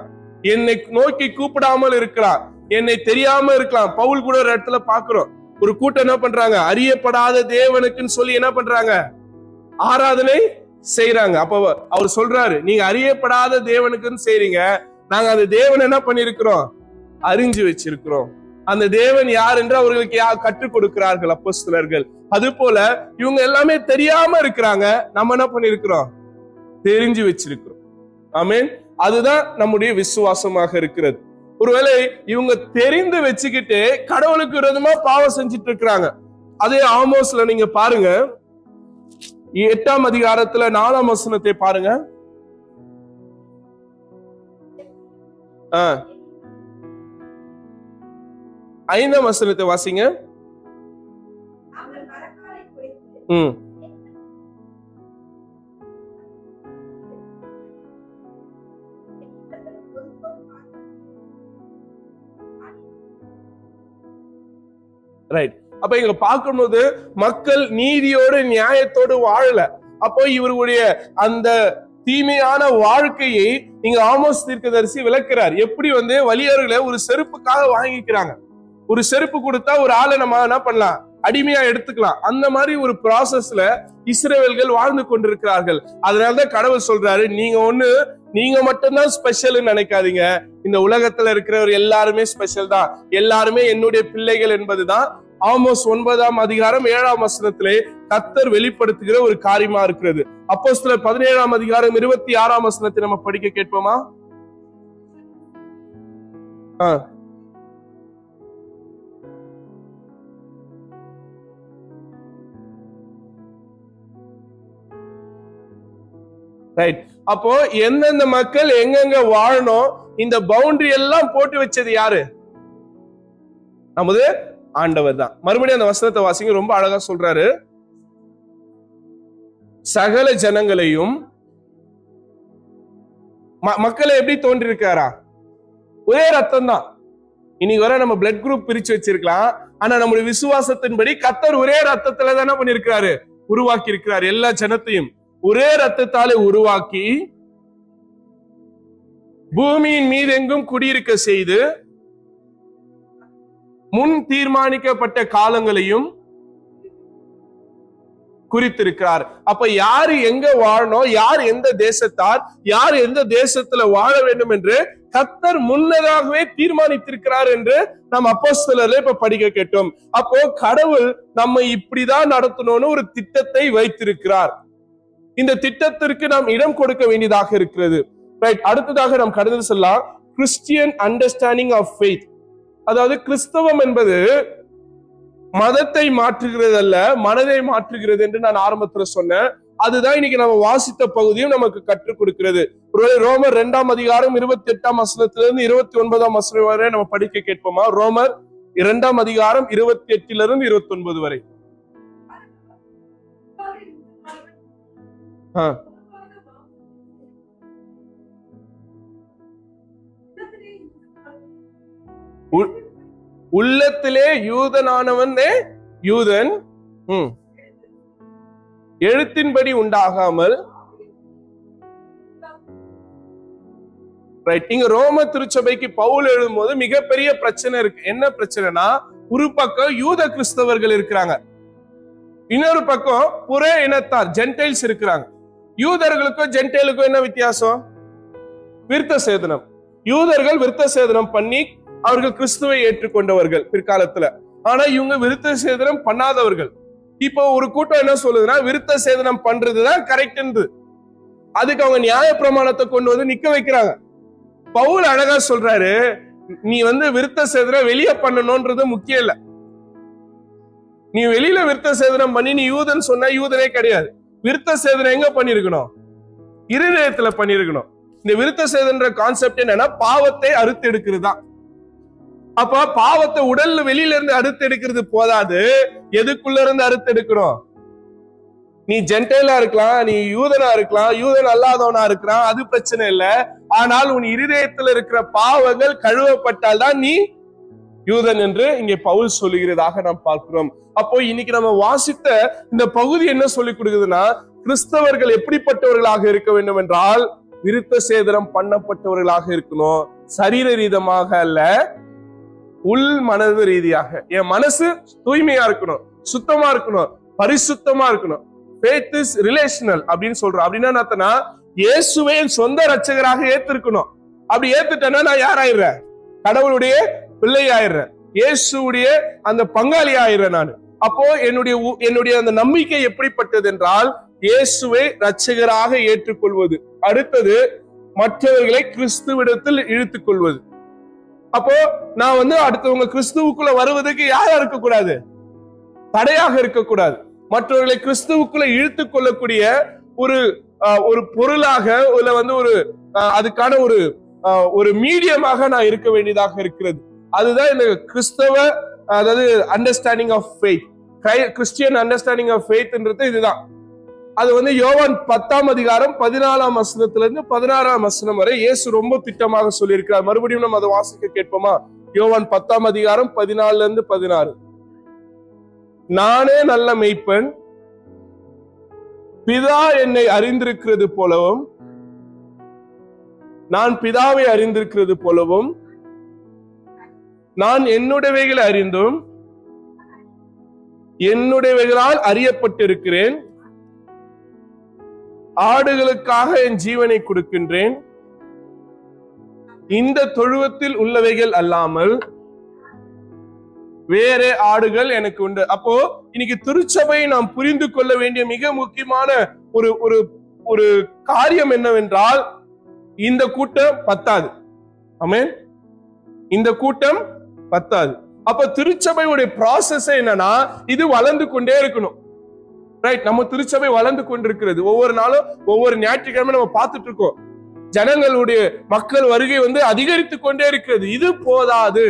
என்னை நோக்கி கூப்பிடாமல் இருக்கலாம், என்னை தெரியாம இருக்கலாம். பவுல் கூட ஒரு இடத்துல பாக்குறோம், ஒரு கூட்டம் என்ன பண்றாங்க, அறியப்படாத தேவனுக்குன்னு சொல்லி என்ன பண்றாங்க, ஆராதனை செய்யறாங்க. அப்ப அவர் சொல்றாரு, நீங்க அறியப்படாத தேவனுக்குன்னு செய்றீங்க, நாங்க அந்த தேவன் என்ன பண்ணிருக்கிறோம், அறிஞ்சு வச்சிருக்கிறோம். அந்த தேவன் யார் என்று அவர்களுக்கு கற்றுக் கொடுக்கிறார்கள் அப்போஸ்தலர்கள். அது போல இவங்க எல்லாமே தெரியாம இருக்கிறாங்க, நம்ம என்ன பண்ணிருக்கிறோம், தெரிஞ்சு வச்சிருக்கிறோம். ஆமென். அதுதான் நம்முடைய விசுவாசமாக இருக்கிறது. ஒருவேளை இவங்க தெரிந்து வச்சுக்கிட்டு கடவுளுக்கு விரோதமா பாவம் செஞ்சிட்டு இருக்கிறாங்க. அதே ஆமோஸ்ல நீங்க பாருங்க, 8ஆம் அதிகாரத்துல 4ஆம் வசனத்தை பாருங்க. 5ஆம் வசனத்தை வாசிங்க. ரைட். அப்ப இங்க பார்க்கும்போது மக்கள் நீதியோடு நியாயத்தோடு வாழல. அப்போ இவருடைய அந்த தீமையான வாழ்க்கையை இங்க ஆமோஸ் தீர்க்கதரிசி விளக்குறார். எப்படி வலியர்களை ஒரு செருப்புக்காக வாங்கிக்கிறாங்க. ஒரு செருப்பு கொடுத்தா ஒரு ஆளை நம்ம என்ன பண்ணலாம், அடிமையா எடுத்துக்கலாம். அந்த மாதிரி ஒரு ப்ராசஸ்ல இஸ்ரவேல்கள் வாழ்ந்து கொண்டிருக்கிறார்கள். அதனாலதான் கடவுள் சொல்றாரு, நீங்க மட்டும்தான் ஸ்பெஷல் நினைக்காதீங்க, இந்த உலகத்துல இருக்கிறவர் எல்லாருமே ஸ்பெஷல் தான், எல்லாருமே என்னுடைய பிள்ளைகள் என்பதுதான் ஆமோஸ் 9ஆம் அதிகாரம் 7ஆம் வசனத்திலே கர்த்தர் வெளிப்படுத்துகிற ஒரு காரியமா இருக்கிறது. அப்போஸ்தலர் 17ஆம் அதிகாரம் 26ஆம் வசனத்தை நம்ம படிக்க கேட்போமா? ரைட். அப்போ எந்தெந்த மக்கள் எங்கெங்க வாழணும், இந்த பவுண்டரி எல்லாம் போட்டு வச்சது யாரு? நமது ஆண்டவர் தான். மறுபடியும் அந்த வசனத்தை வாசிங்க, ரொம்ப அழகா சொல்றாரு. சகல ஜனங்களையும் மக்களை எப்படி தோன்றிருக்காரா? ஒரே ரத்தம் தான். இன்னைக்கு வர நம்ம பிளட் குரூப் பிரிச்சு வச்சிருக்கலாம், ஆனா நம்முடைய விசுவாசத்தின்படி கர்த்தர் ஒரே ரத்தத்துல தானே பண்ணிருக்கிறாரு, உருவாக்கி இருக்கிறார். எல்லா ஜனத்தையும் ஒரே ரத்தத்தாலே உருவாக்கி பூமியின் மீது எங்கும் குடியிருக்க செய்து முன் தீர்மானிக்கப்பட்ட காலங்களையும் குறித்திருக்கிறார். அப்ப யாரு எங்க வாழணும், யார் எந்த தேசத்தார், யார் எந்த தேசத்துல வாழ வேண்டும் என்று கர்த்தர் முன்னதாகவே தீர்மானித்திருக்கிறார் என்று நாம் அப்போஸ்தலர்ல இப்ப படிக்க கேட்டோம். அப்போ கடவுள் நம்ம இப்படிதான் நடத்தணும்னு ஒரு திட்டத்தை வைத்திருக்கிறார். இந்த திட்டத்திற்கு நாம் இடம் கொடுக்க வேண்டியதாக இருக்கிறது. ரைட். அடுத்ததாக நாம் கடந்து செல்லலாம், கிறிஸ்டியன் அண்டர்ஸ்டாண்டிங் ஆஃப் ஃபெய்த். அதாவது கிறிஸ்தவம் என்பது மதத்தை மாற்றுகிறது அல்ல, மனதை மாற்றுகிறது என்று நான் ஆரம்பத்துல சொன்னேன். அதுதான் இன்னைக்கு நம்ம வாசித்த பகுதியும் நமக்கு கற்றுக் கொடுக்கிறது. ரோமர் 2ஆம் அதிகாரம் 28ஆம் வசனத்திலிருந்து 29ஆம் வசனம் வரை நம்ம படிக்க கேட்போமா? ரோமர் 2ஆம் அதிகாரம் 28லிருந்து 29 வரை. உள்ளத்திலே யூதனானவன் யூதன், எழுத்தின்படி உண்டாகாமல். ரைட். இங்க ரோம திருச்சபைக்கு பவுல் எழுதும்போது மிகப்பெரிய பிரச்சனை இருக்கு. என்ன பிரச்சனைனா, ஒரு பக்கம் யூத கிறிஸ்தவர்கள் இருக்கிறாங்க, இன்னொரு பக்கம் புற இனத்தார் ஜென்டைல்ஸ் இருக்கிறாங்க. யூதர்களுக்கும் ஜென்டைலுக்கும் என்ன வித்தியாசம்? விருத்த சேதனம். யூதர்கள் விருத்த சேதனம் பண்ணி அவர்கள் கிறிஸ்துவை ஏற்றுக்கொண்டவர்கள் பிற்காலத்துல. ஆனா இவங்க விருத்த சேதனம் பண்ணாதவர்கள். இப்போ ஒரு கூட்டம் என்ன சொல்லுதுன்னா, விருத்த சேதனம் பண்றதுதான் கரெக்ட். அதுக்கு அவங்க நியாய பிரமாணத்தை கொண்டு வந்து நிக்க வைக்கிறாங்க. பவுல் அழகா சொல்றாரு, நீ விருத்த சேதனம் வெளியே பண்ணணும்ன்றது முக்கியம் இல்ல. நீ வெளியில விருத்த சேதனம் பண்ணி நீ யூதன் சொன்னா யூதனே கிடையாது. விருத்த சேதனம் எங்க பண்ணிருக்கணும்? இருதயத்துல பண்ணிருக்கணும். இந்த விருத்த சேதன்ற கான்செப்ட் என்னன்னா, பாவத்தை அறுத்து எடுக்கிறது தான். அப்ப பாவத்தை உடல்ல வெளியில இருந்து அறுத்து எடுக்கிறது போதாது, எதுக்குள்ள இருந்து அறுத்து எடுக்கணும்? நீ ஜென்டைலா இருக்கலாம், நீ யூதனா இருக்கலாம், யூதன் அல்லாதவனா இருக்கலாம், அது பிரச்சனை இல்ல. ஆனால் உன் இருதயத்தில் இருக்கிற பாவங்கள் கழுவப்பட்டால் தான் நீ யூதன் என்று இங்கே பவுல் சொல்லுகிறதாக நாம் பார்க்கிறோம். அப்போ இன்னைக்கு நம்ம வாசித்த இந்த பகுதி என்ன சொல்லிக் கொடுக்குதுன்னா, கிறிஸ்தவர்கள் எப்படிப்பட்டவர்களாக இருக்க வேண்டும் என்றால், விருத்த சேதனம் பண்ணப்பட்டவர்களாக இருக்கணும். சரீர ரீதியாக அல்ல, உள் மனது ரீதியாக. என் மனசு தூய்மையா இருக்கணும், சுத்தமா இருக்கணும், பரிசுத்தமா இருக்கணும். faith is relational அப்படின்னு சொல்றோம். அப்படின்னா என்னன்னா, இயேசுவை என் சொந்த ரட்சகராக ஏத்திருக்கணும். அப்படி ஏத்துட்டேன்னா நான் யாராயிடுறேன்? கடவுளுடைய பிள்ளை ஆயிடுறேன், இயேசுடைய அந்த பங்காளி ஆயிடுறேன் நான். அப்போ என்னுடைய அந்த நம்பிக்கை எப்படிப்பட்டது என்றால், இயேசுவை ரட்சகராக ஏற்றுக்கொள்வது. அடுத்தது மற்றவர்களை கிறிஸ்துவிடத்தில் இழுத்துக் கொள்வது. அப்போ நான் அடுத்தவங்க கிறிஸ்துவுக்குள்ள வருவதற்கு யாரா இருக்கக்கூடாது? தடையாக இருக்கக்கூடாது. மற்றவர்களை கிறிஸ்துவுக்குள்ள இழுத்துக் கொள்ளக்கூடிய ஒரு பொருளாக இல்ல ஒரு அதுக்கான ஒரு மீடியமாக நான் இருக்க வேண்டியதாக இருக்கிறது. அதுதான் இந்த கிறிஸ்தவ, அதாவது understanding of faith, Christian understanding of ஃபெய்த்ன்றது இதுதான். அது யோவான் 10ஆம் அதிகாரம் 14ஆம் வசனத்திலிருந்து 16ஆம் வசனம் வரை இயேசு ரொம்ப திட்டமாக சொல்லியிருக்கிறார். மறுபடியும் நம்ம அதை வாசிக்க கேட்போமா? யோவான் 10ஆம் அதிகாரம் 14ல இருந்து 16. நானே நல்ல மெய்ப்பன், பிதா என்னை அறிந்திருக்கிறது போலவும் நான் பிதாவை அறிந்திருக்கிறது போலவும் நான் என்னுடையவைகளை அறிந்தும் என்னுடையவைகளால் அறியப்பட்டிருக்கிறேன். ஆடுகளுக்காக என் ஜீவனை கொடுக்கின்றேன். இந்த தொழுவத்தில் உள்ளவைகள் அல்லாமல் வேற ஆடுகள் எனக்கு உண்டு. அப்போ இன்னைக்கு திருச்சபை நாம் புரிந்து கொள்ள வேண்டிய மிக முக்கியமான ஒரு காரியம் என்னவென்றால், இந்த கூட்டம் பத்தாது. ஆமென். இந்த கூட்டம் பத்தாது. அப்ப திருச்சபையுடைய ப்ராசஸ் என்னன்னா, இது வளர்ந்து கொண்டே இருக்கணும். ரைட்? நம்ம திருச்சபை வளர்ந்து கொண்டிருக்கிறது. ஒவ்வொரு நாளும் ஒவ்வொரு ஞாயிற்றுக்கிழமை நம்ம பார்த்துட்டு இருக்கோம். ஜனங்களுடைய மக்கள் வருகை அதிகரித்து கொண்டே இருக்கிறது. இது போதாது.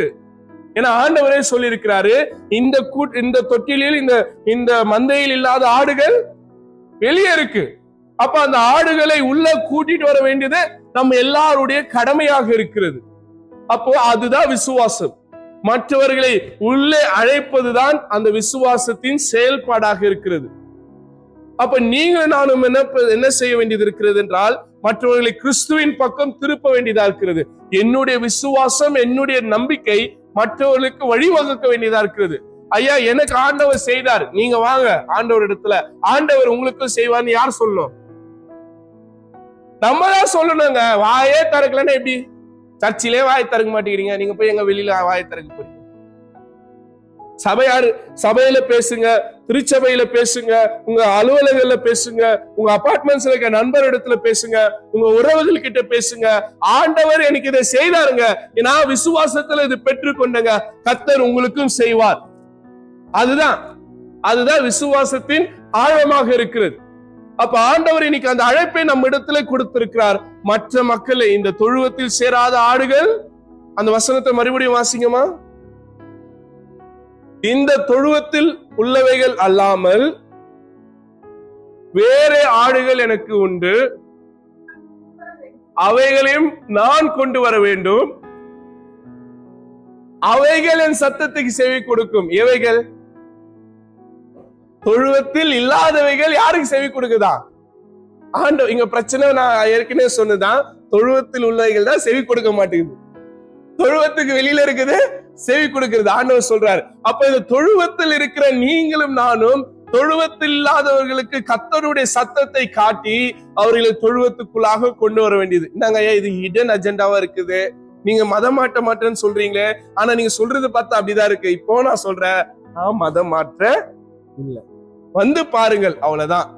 ஏன்னா ஆண்டவரே சொல்லி இருக்கிறாரு, இந்த தொட்டிலில் இந்த மந்தையில் இல்லாத ஆடுகள் வெளியே இருக்கு. அப்ப அந்த ஆடுகளை உள்ள கூட்டிட்டு வர வேண்டியது நம்ம எல்லாருடைய கடமையாக இருக்கிறது. அப்போ அதுதான் விசுவாசம். மற்றவர்களை உள்ளே அழைப்பதுதான் அந்த விசுவாசத்தின் செயல்பாடாக இருக்கிறது. அப்ப நீங்க நானும் என்ன செய்ய வேண்டியது இருக்கிறது என்றால், மற்றவர்களை கிறிஸ்துவின் பக்கம் திருப்ப வேண்டியதா இருக்கிறது. என்னுடைய விசுவாசம், என்னுடைய நம்பிக்கை மற்றவர்களுக்கு வழிவகுக்க வேண்டியதா இருக்கிறது. ஐயா, எனக்கு ஆண்டவர் செய்தார், நீங்க வாங்க ஆண்டவர் இடத்துல, ஆண்டவர் உங்களுக்கும் செய்வார்னு யார் சொல்லணும்? நம்ம தான் சொல்லணுங்க. வாயே திறக்கலன்னா எப்படி? சர்ச்சிலே வாய் திறக்க மாட்டேங்கிறீங்க, நீங்க போய் எங்க வெளியில வாயை திறக்க போறீங்க? சபையில பேசுங்க, திருச்சபையில பேசுங்க, உங்க அலுவலகங்கள்ல பேசுங்க, உங்க அபார்ட்மெண்ட்ஸ்ல இருக்க நண்பர் இடத்துல பேசுங்க, உங்க உறவுகள் கிட்ட பேசுங்க. ஆண்டவர் எனக்கு இதை செய்தாருங்க, நான் விசுவாசத்துல இது பெற்றுக்கொண்டங்க, கர்த்தர் உங்களுக்கும் செய்வார். அதுதான் விசுவாசத்தின் ஆழமாக இருக்கிறது. அப்ப ஆண்டவர் இன்னைக்கு அந்த அழைப்பை நம்ம இடத்துல கொடுத்திருக்கிறார். மற்ற மக்களை, இந்த தொழுவத்தில் சேராத ஆடுகள், அந்த வசனத்தை மறுபடியும் வாசிங்கம்மா. இந்த தொழுவத்தில் உள்ளவைகள் அல்லாமல் வேற ஆடுகள் எனக்கு உண்டு, அவைகளையும் நான் கொண்டு வர வேண்டும். அவைகள் என் சத்தத்துக்கு செவி கொடுக்கும். எவைகள்? தொழுவத்தில் இல்லாதவைகள் யாருக்கு செவி கொடுக்குதா? ஆண்டவர். இங்க பிரச்சனை நான் ஏற்கனவே சொன்னதான், தொழுவத்தில் உள்ளவைகள் தான் செவி கொடுக்க மாட்டேங்குது. தொழுவத்துக்கு வெளியில இருக்குது செவி கொடுக்கிறது. ஆண்டவர் சொல்றாரு, அப்ப இந்த தொழுவத்தில் இருக்கிற நீங்களும் நானும் தொழுவத்தில் இல்லாதவர்களுக்கு கர்த்தருடைய சத்தத்தை காட்டி அவர்களை தொழுவத்துக்குள்ளாக கொண்டு வர வேண்டியது. என்னங்க ஐயா இது ஹிடன் அஜெண்டாவா இருக்குது, நீங்க மதம் மாற்ற மாட்டேன்னு சொல்றீங்களே, ஆனா நீங்க சொல்றது பார்த்தா அப்படிதான் இருக்கு. இப்போ நான் சொல்றேன், நான் மதம் மாற்ற இல்ல, வந்து பாருங்கள், அவ்வளவுதான்.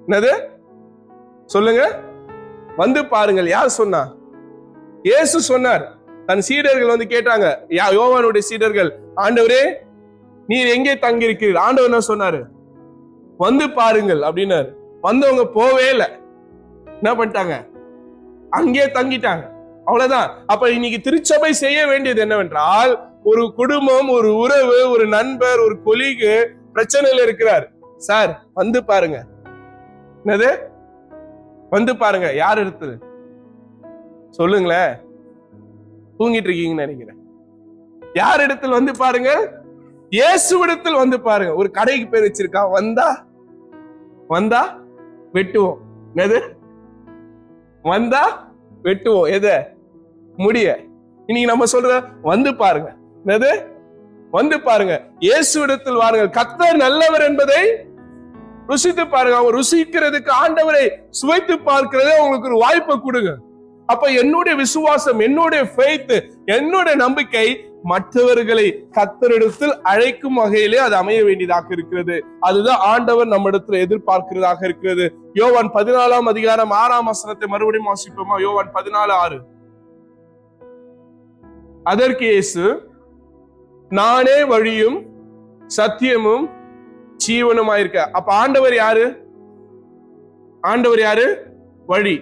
என்னது சொல்லுங்க, வந்து பாருங்கள். யார் சொன்னா? இயேசு சொன்னார். தன் சீடர்கள் வந்து கேட்டாங்க, யோவானுடைய சீடர்கள், ஆண்டவரே நீர் எங்கே தங்கி இருக்கிறீர்? ஆண்டவர் என்ன சொன்னாரு? வந்து பாருங்கள் அப்படின்னாரு. வந்தவங்க போவே இல்லை, என்ன பண்ணிட்டாங்க? அங்கே தங்கிட்டாங்க, அவ்வளவுதான். அப்ப இன்னைக்கு திருச்சபை செய்ய வேண்டியது என்னவென்றால், ஒரு குடும்பம், ஒரு உறவு, ஒரு நண்பர், ஒரு கொலீகு பிரச்சனையில இருக்கிறார், சார் வந்து பாருங்க. என்னது வந்து பாருங்க? யார் எடுத்தது சொல்லுங்களேன், தூங்கிட்டு இருக்கீங்கன்னு நினைக்கிறேன். யார் இடத்துல வந்து பாருங்க? இயேசுவிடத்தில் வந்து பாருங்க. ஒரு கடைக்கு பேர் வச்சிருக்கா, வந்தா வந்தா வெட்டுவோம். எது? வந்தா வெட்டுவோம். எது? முடிய. இன்னைக்கு நம்ம சொல்ற வந்து பாருங்க. எது? வந்து பாருங்க, இயேசுவிடத்தில் வாருங்கள், கர்த்தர் நல்லவர் என்பதை ருசித்து பாருங்க. அவங்க ருசிக்கிறதுக்கு, ஆண்டவரை சுவைத்து பார்க்கிறதே உங்களுக்கு ஒரு வாய்ப்பை கொடுங்க. அப்ப என்னுடைய விசுவாசம், என்னுடைய ஃபெய்த், என்னுடைய நம்பிக்கை மற்றவர்களை கர்த்தரிடத்தில் அழைக்கும் வகையிலே அது அமைய வேண்டியதாக இருக்கிறது. அதுதான் ஆண்டவர் நம்ம இடத்துல எதிர்பார்க்கிறதாக இருக்கிறது. யோவான் 14 அதிகாரம் 6 மறுபடியும் வாசிப்போமா? யோவான் 14:6. அதற்கு இயேசு, நானே வழியும் சத்தியமும் ஜீவனுமாயிருக்க. அப்ப ஆண்டவர் யாரு? ஆண்டவர் யாரு? வழி.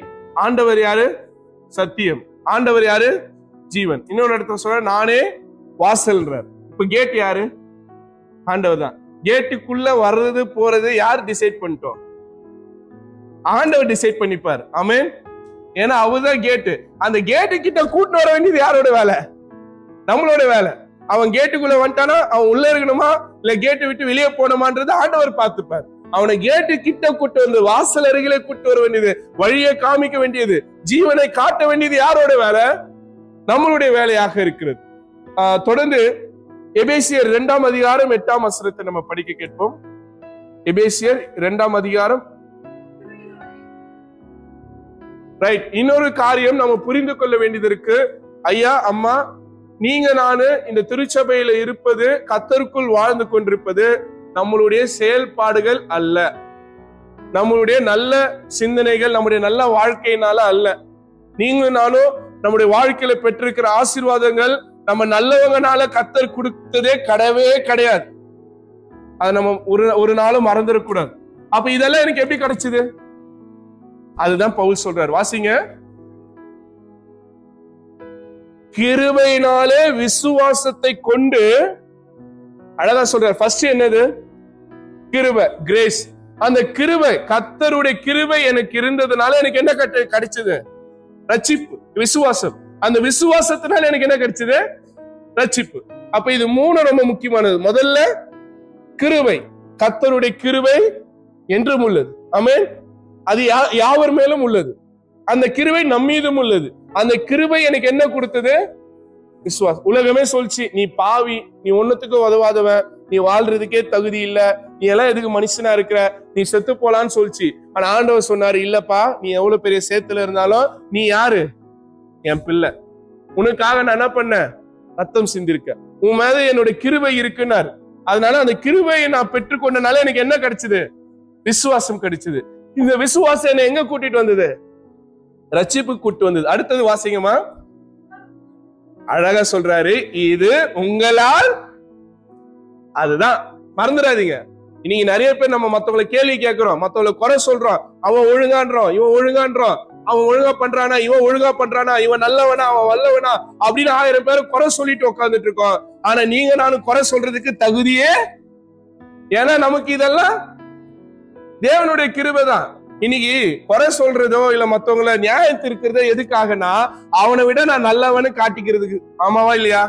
ஆண்டவர் யாரு? சத்தியம். ஆண்டவர் யாரு? ஜீவன். இன்னொரு இடத்துல சொல்ற, நானே வாசல்ன்றார். இப்ப கேட் யாரு? ஆண்டவர் தான். கேட்டுக்குள்ள வர்றது போறது யார் டிசைட் பண்ணிட்டோம்? ஆண்டவர் டிசைட் பண்ணிப்பார். ஆமென். ஏன்னா அவர்தான் கேட்டு. அந்த கேட்டு கிட்ட கூட்டு வர வேண்டியது யாரோட வேலை? நம்மளோட வேலை. அவன் கேட்டுக்குள்ள வந்துட்டானா அவன் உள்ள இருக்கணுமா இல்ல கேட்டு விட்டு வெளியே போனோமான்றது ஆண்டவர் பார்த்துப்பார். அவனை கேட்டு கிட்ட கூட்டு வந்து வாசல் அருகிலே கூட்டு வர வேண்டியது, வழியை காமிக்க வேண்டியது, ஜீவனை காட்ட வேண்டியது யாரோட வேலை? நம்மளுடைய வேலையாக இருக்கிறது. தொடர்ந்து எபேசியர் 2 அதிகாரம் 8 நம்ம படிக்க கேட்போம். எபேசியர் 2 அதிகாரம். ரைட். இன்னொரு காரியம் நம்ம புரிந்து கொள்ள வேண்டியது இருக்கு. ஐயா அம்மா, நீங்க நானு இந்த திருச்சபையில இருப்பது, கர்த்தருக்குள் வாழ்ந்து கொண்டிருப்பது நம்மளுடைய செயல்பாடுகள் அல்ல, நம்மளுடைய நல்ல சிந்தனைகள், நம்முடைய நல்ல வாழ்க்கையினால அல்ல. நீங்க நானும் நம்முடைய வாழ்க்கையில பெற்றிருக்கிற ஆசீர்வாதங்கள் நம்ம நல்லவங்கனால கர்த்தர் கொடுத்ததே கிடையாது. அதை நம்ம ஒரு நாளும் மறந்துடக்கூடாது. அப்ப இதெல்லாம் எனக்கு எப்படி கிடைச்சது? அதுதான் பவுல் சொல்றார். வாசிங்க. கிருபையினாலே விசுவாசத்தை கொண்டு, அழகா சொல்றார். ஃபர்ஸ்ட் என்னது? கிருபை, கிரேஸ். அந்த கிருபை, கர்த்தருடைய கிருபை எனக்கு இருந்ததுனால எனக்கு என்ன கிடைச்சது? ரட்சிப்பு, விசுவாசம். அந்த விசுவாசத்தினால எனக்கு என்ன கிடைச்சது? ரட்சிப்பு. அப்ப இது 3 ரொம்ப முக்கியமானது. முதல்ல கிருபை, கர்த்தருடைய கிருபை என்றும் உள்ளது. ஆமென். அது யாவர் மேலும் உள்ளது. அந்த கிருபை நம்மீதும் உள்ளது. அந்த கிருபை எனக்கு என்ன கொடுத்தது? விசுவாசம். உலகமே சொல்லிச்சு, நீ பாவி, நீ ஒண்ணுத்துக்கும் உதவாதவன், நீ வாழ்றதுக்கே தகுதி இல்ல, நீ எல்லாம் எதுக்கு மனுஷனா இருக்கிற, நீ செத்து போலான்னு சொல்லிச்சு. ஆனா ஆண்டவர் சொன்னாரு, இல்லப்பா, நீ எவ்வளவு பெரிய சேத்துல இருந்தாலும் நீ யாரு? என் பிள்ளை. உனக்காக நான் என்ன பண்ண? ரத்தம் சிந்திருக்க. உன் மேல என்னோட கிருபை இருக்குன்னாரு. அதனால அந்த கிருபையை நான் பெற்றுக்கொண்டனால எனக்கு என்ன கிடைச்சது? விசுவாசம் கிடைச்சது. இந்த விசுவாசம் என்ன எங்க கூட்டிட்டு வந்தது? ரட்சிப்பு கூட்டு வந்தது. அடுத்தது வாசிங்கம்மா. அழகா சொல்றாரு, இது உங்களால். அதுதான் மறந்துடாதீங்க. இன்னைக்கு நிறைய பேர் நம்ம மத்தவங்களை கேள்வி கேட்கிறோம், மத்தவங்களை குறை சொல்றோம். அவன் ஒழுங்கான்றோம், இவன் ஒழுங்கான்றோம், அவன் ஒழுங்கா பண்றானா, இவன் ஒழுங்கா பண்றானா, இவன் நல்லவனா, அவன் வல்லவனா அப்படின்னு 1000 பேரை குறை சொல்லிட்டு உட்கார்ந்துட்டு இருக்கோம். ஆனா நீங்க நானும் குறை சொல்றதுக்கு தகுதியே, ஏன்னா நமக்கு இதெல்லாம் தேவனுடைய கிருபை தான். இன்னைக்கு குறை சொல்றதோ இல்ல மத்தவங்களை நியாயத்திருக்கிறதோ எதுக்காகனா, அவனை விட நான் நல்லவனு காட்டிக்கிறதுக்கு. ஆமாவா இல்லையா?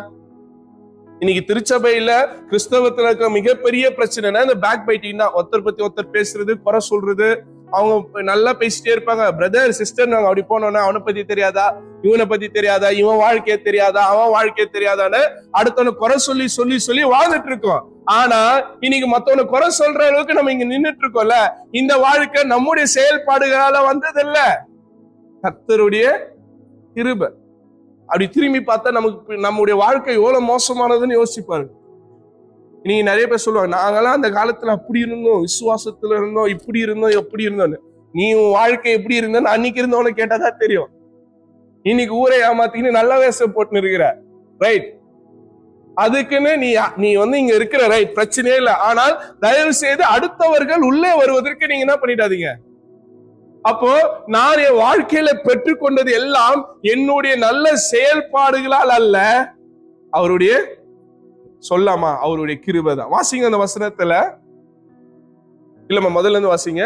இன்னைக்கு திருச்சபையில கிறிஸ்தவத்துல இருக்க மிகப்பெரிய பிரச்சனைனா இந்த பேக் பைட்டிங் தான். ஒருத்தர் பத்தி ஒருத்தர் பேசுறது, குறை சொல்றது, அவங்க நல்லா பேசிட்டே இருப்பாங்க. பிரதர் சிஸ்டர் நாங்க அப்படி போனோம்னா அவனை பத்தி தெரியாதா, இவனை பத்தி தெரியாதா, இவன் வாழ்க்கையே தெரியாதா, அவன் வாழ்க்கையே தெரியாதான்னு அடுத்தவனை குறை சொல்லி சொல்லி சொல்லி வாழ்ந்துட்டு இருக்கோம். ஆனா இன்னைக்கு மத்தவனை குறை சொல்ற அளவுக்கு நம்ம இங்க நின்றுட்டு இருக்கோம்ல. இந்த வாழ்க்கை நம்முடைய செயல்பாடுகளால வந்தது இல்ல, கர்த்தருடைய கிருபை. அப்படி திரும்பி பார்த்தா நமக்கு நம்முடைய வாழ்க்கை எவ்வளவு மோசமானதுன்னு யோசிப்பாரு. நீங்க நிறைய பேர் சொல்லுவாங்க, நாங்கெல்லாம் அந்த காலத்துல அப்படி இருந்தோம், விசுவாசத்துல இருந்தோம், இப்படி இருந்தோம், எப்படி இருந்தோம்னு. நீ உன் வாழ்க்கை எப்படி இருந்தோன்னு அன்னைக்கு இருந்தவன கேட்டாதான் தெரியும். இன்னைக்கு ஊரை ஏமாத்தின்னு நல்ல வேஷம் போட்டுன்னு இருக்கிற, ரைட்? அதுக்குன்னு நீ இங்க இருக்கிற, ரைட், பிரச்சனையே இல்லை. ஆனால் தயவு செய்து அடுத்தவர்கள் உள்ளே வருவதற்கு நீங்க என்ன பண்ணிடாதீங்க. அப்போ நான் என் வாழ்க்கையில பெற்றுக்கொண்டது எல்லாம் என்னுடைய நல்ல செயல்பாடுகளால் அல்ல, அவருடைய சொல்லாமா அவருடைய கிருபை தான். வாசிங்க அந்த வசனத்துல. இல்லம்மா முதல்ல இருந்து வாசிங்க.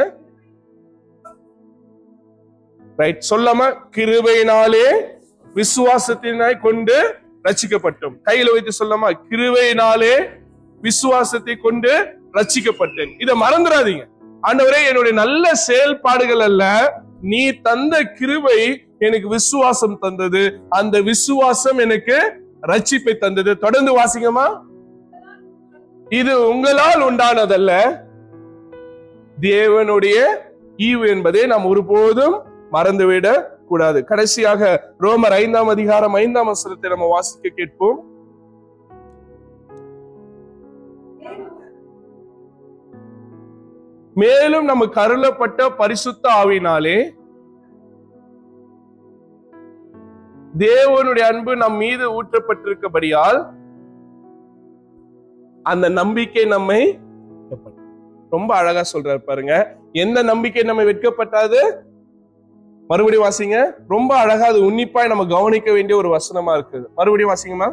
ரைட், சொல்லாம கிருபையினாலே விசுவாசத்தினாய் கொண்டு ரட்சிக்கப்பட்டோம். கையில வைத்து சொல்லாமா, கிருபையினாலே விசுவாசத்தை கொண்டு ரட்சிக்கப்பட்டேன். இதை மறந்துடாதீங்க. ஆண்டவரே, என்னுடைய நல்ல செயல்பாடுகள் அல்ல, நீ தந்த கிருபை எனக்கு விசுவாசம் தந்தது, அந்த விசுவாசம் எனக்கு ரட்சிப்பை தந்தது. தொடர்ந்து வாசிங்கம்மா. இது உங்களால் உண்டானதல்ல, தேவனுடைய ஈவு என்பதை நாம் ஒருபோதும் மறந்துவிட கூடாது. கடைசியாக ரோமர் 5ஆம் அதிகாரம் 5ஆம் வசனத்தை நம்ம வாசிக்க கேட்போம். மேலும் நமக்கு அருளப்பட்ட பரிசுத்த ஆவியினாலே தேவனுடைய அன்பு நம் மீது ஊற்றப்பட்டிருக்கபடியால் அந்த நம்பிக்கை நம்மை, ரொம்ப அழகா சொல்றாரு பாருங்க, எந்த நம்பிக்கை நம்மை வெட்கப்பட்டாது. மறுபடியும் வாசிங்க. ரொம்ப அழகா, அது உன்னிப்பாய் நம்ம கவனிக்க வேண்டிய ஒரு வசனமா இருக்குது. மறுபடியும் வாசிங்கம்மா.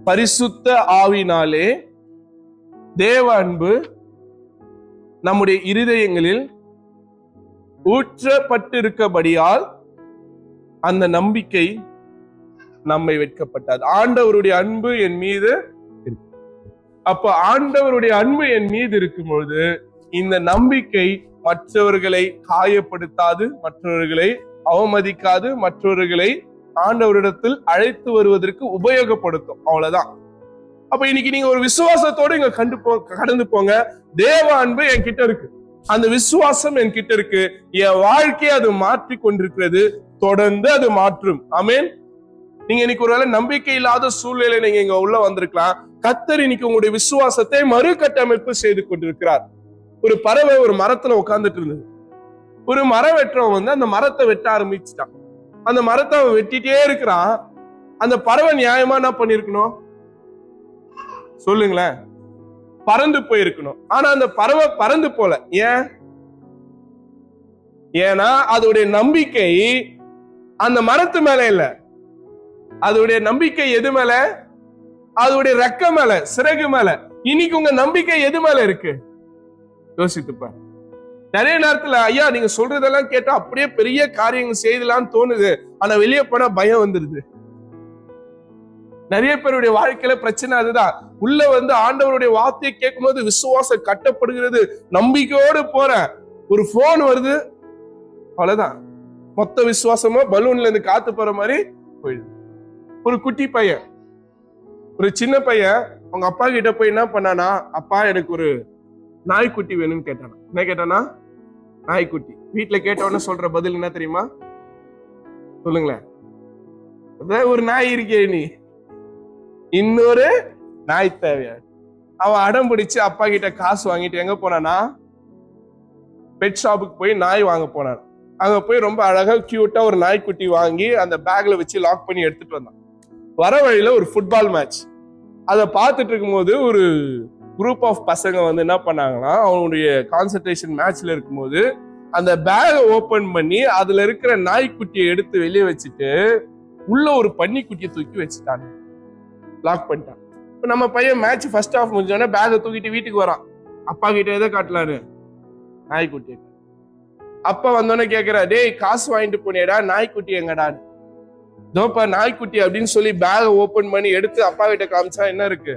பரிசுத்த ஆவியினாலே தேவ அன்பு நம்முடைய இருதயங்களில் ஊற்றப்பட்டிருக்கபடியால் அந்த நம்பிக்கை நம்மை வெட்கப்பட்டது. ஆண்டவருடைய அன்பு என் மீது இருக்கு. அப்ப ஆண்டவருடைய அன்பு என் மீது இருக்கும்பொழுது இந்த நம்பிக்கை மற்றவர்களை காயப்படுத்தாது, மற்றவர்களை அவமதிக்காது, மற்றவர்களை ஆண்டவரிடத்தில் அழைத்து வருவதற்கு உபயோகப்படுத்தும். அவ்வளவுதான். அப்ப இன்னைக்கு நீங்க ஒரு விசுவாசத்தோடு இங்க கடந்து போங்க. தேவ அன்பு என்கிட்ட இருக்கு, அந்த விசுவாசம் என்கிட்ட இருக்கு, என் வாழ்க்கையை அது மாற்றி கொண்டிருக்கிறது, தொடர்ந்து அது மாற்றும். ஆமென். நீங்க இன்னைக்கு ஒருவேளை நம்பிக்கை இல்லாத சூழ்நிலை நீங்க இங்க உள்ள வந்திருக்கலாம். கர்த்தர் இன்னைக்கு உங்களுடைய விசுவாசத்தை மறுகட்டமைப்பு செய்து கொண்டிருக்கிறார். ஒரு பறவை ஒரு மரத்துல உட்கார்ந்துட்டு இருந்தது. ஒரு மரம் வெட்டுறவன் அந்த மரத்தை வெட்ட ஆரம்பிச்சுட்டான். அந்த மரத்தை அவன் வெட்டிட்டே இருக்கிறான். அந்த பறவை நியாயமா என்ன பண்ணிருக்கணும் சொல்லுங்களேன்? பறந்து போயிருக்கணும். ஆனா அந்த பறவை பறந்து போல. ஏன்னா அதோடைய நம்பிக்கை அந்த மரத்து மேல இல்ல, அதோடைய நம்பிக்கை எது மேல? அதோடைய ரெக்க மேல, சிறகு மேல. இன்னைக்கு உங்க நம்பிக்கை எது மேல இருக்கு? யோசித்துப்ப. நிறைய நேரத்துல ஐயா நீங்க சொல்றதெல்லாம் கேட்டா அப்படியே பெரிய காரியங்கள் செய்யலாம்னு தோணுது, ஆனா வெளியே போனா பயம் வந்துருது. நிறைய பேருடைய வாழ்க்கையில பிரச்சனை அதுதான். உள்ள ஆண்டவருடைய வார்த்தையை கேட்கும் போது விசுவாசம் கட்டப்படுகிறது, நம்பிக்கையோடு போறேன், ஒரு போன் வருது, அவ்வளவுதான், மொத்த விசுவாசமா பலூன்ல இருந்து காத்து போற மாதிரி போயிடுது. ஒரு குட்டி பையன், ஒரு சின்ன பையன் அவங்க அப்பா கிட்ட போய் என்ன பண்ணானா, அப்பா எனக்கு ஒரு நாய்க்குட்டி வேணும்னு கேட்டானா. என்ன கேட்டானா? நாய்க்குட்டி. வீட்டுல கேட்டவன சொல்ற பதில் என்ன தெரியுமா? சொல்லுங்களேன். ஒரு நாய் இருக்கே, நீ இன்னொரு நாய் தேவையா? அவன் அடம் பிடிச்சு அப்பா கிட்ட காசு வாங்கிட்டு எங்க போனானா, பெட் ஷாப்புக்கு போய் நாய் வாங்க போனான். அங்க போய் ரொம்ப அழகா கியூட்டா ஒரு நாய்க்குட்டி வாங்கி அந்த பேக்ல வச்சு லாக் பண்ணி எடுத்துட்டு வந்தான். வர வழியில ஒரு ஃபுட்பால் மேட்ச், அதை பார்த்துட்டு இருக்கும் போது ஒரு குரூப் ஆஃப் பசங்க என்ன பண்ணாங்கன்னா, அவனுடைய கான்சன்ட்ரேஷன் மேட்ச்ல இருக்கும்போது அந்த பேகை ஓபன் பண்ணி அதுல இருக்கிற நாய்க்குட்டியை எடுத்து வெளியே வச்சுட்டு உள்ள ஒரு பன்னிக்குட்டியை தூக்கி வச்சுட்டாங்க, லாக் பண்ணிட்டான். இப்ப நம்ம பையன் மேட்ச் ஃபர்ஸ்ட் ஹாஃப் முடிஞ்சோடனே பேகை தூக்கிட்டு வீட்டுக்கு வரான். அப்பா கிட்ட எதை காட்டலான்னு? நாய்க்குட்டி. அப்பா வந்தோடனே கேக்குறா, டேய் காசு வாங்கிட்டு போனேடா, நாய்க்குட்டி எங்கடான்னு. தோப்பா நாய்க்குட்டி அப்படின்னு சொல்லி பேகை ஓபன் பண்ணி எடுத்து அப்பா கிட்ட காமிச்சா என்ன இருக்கு?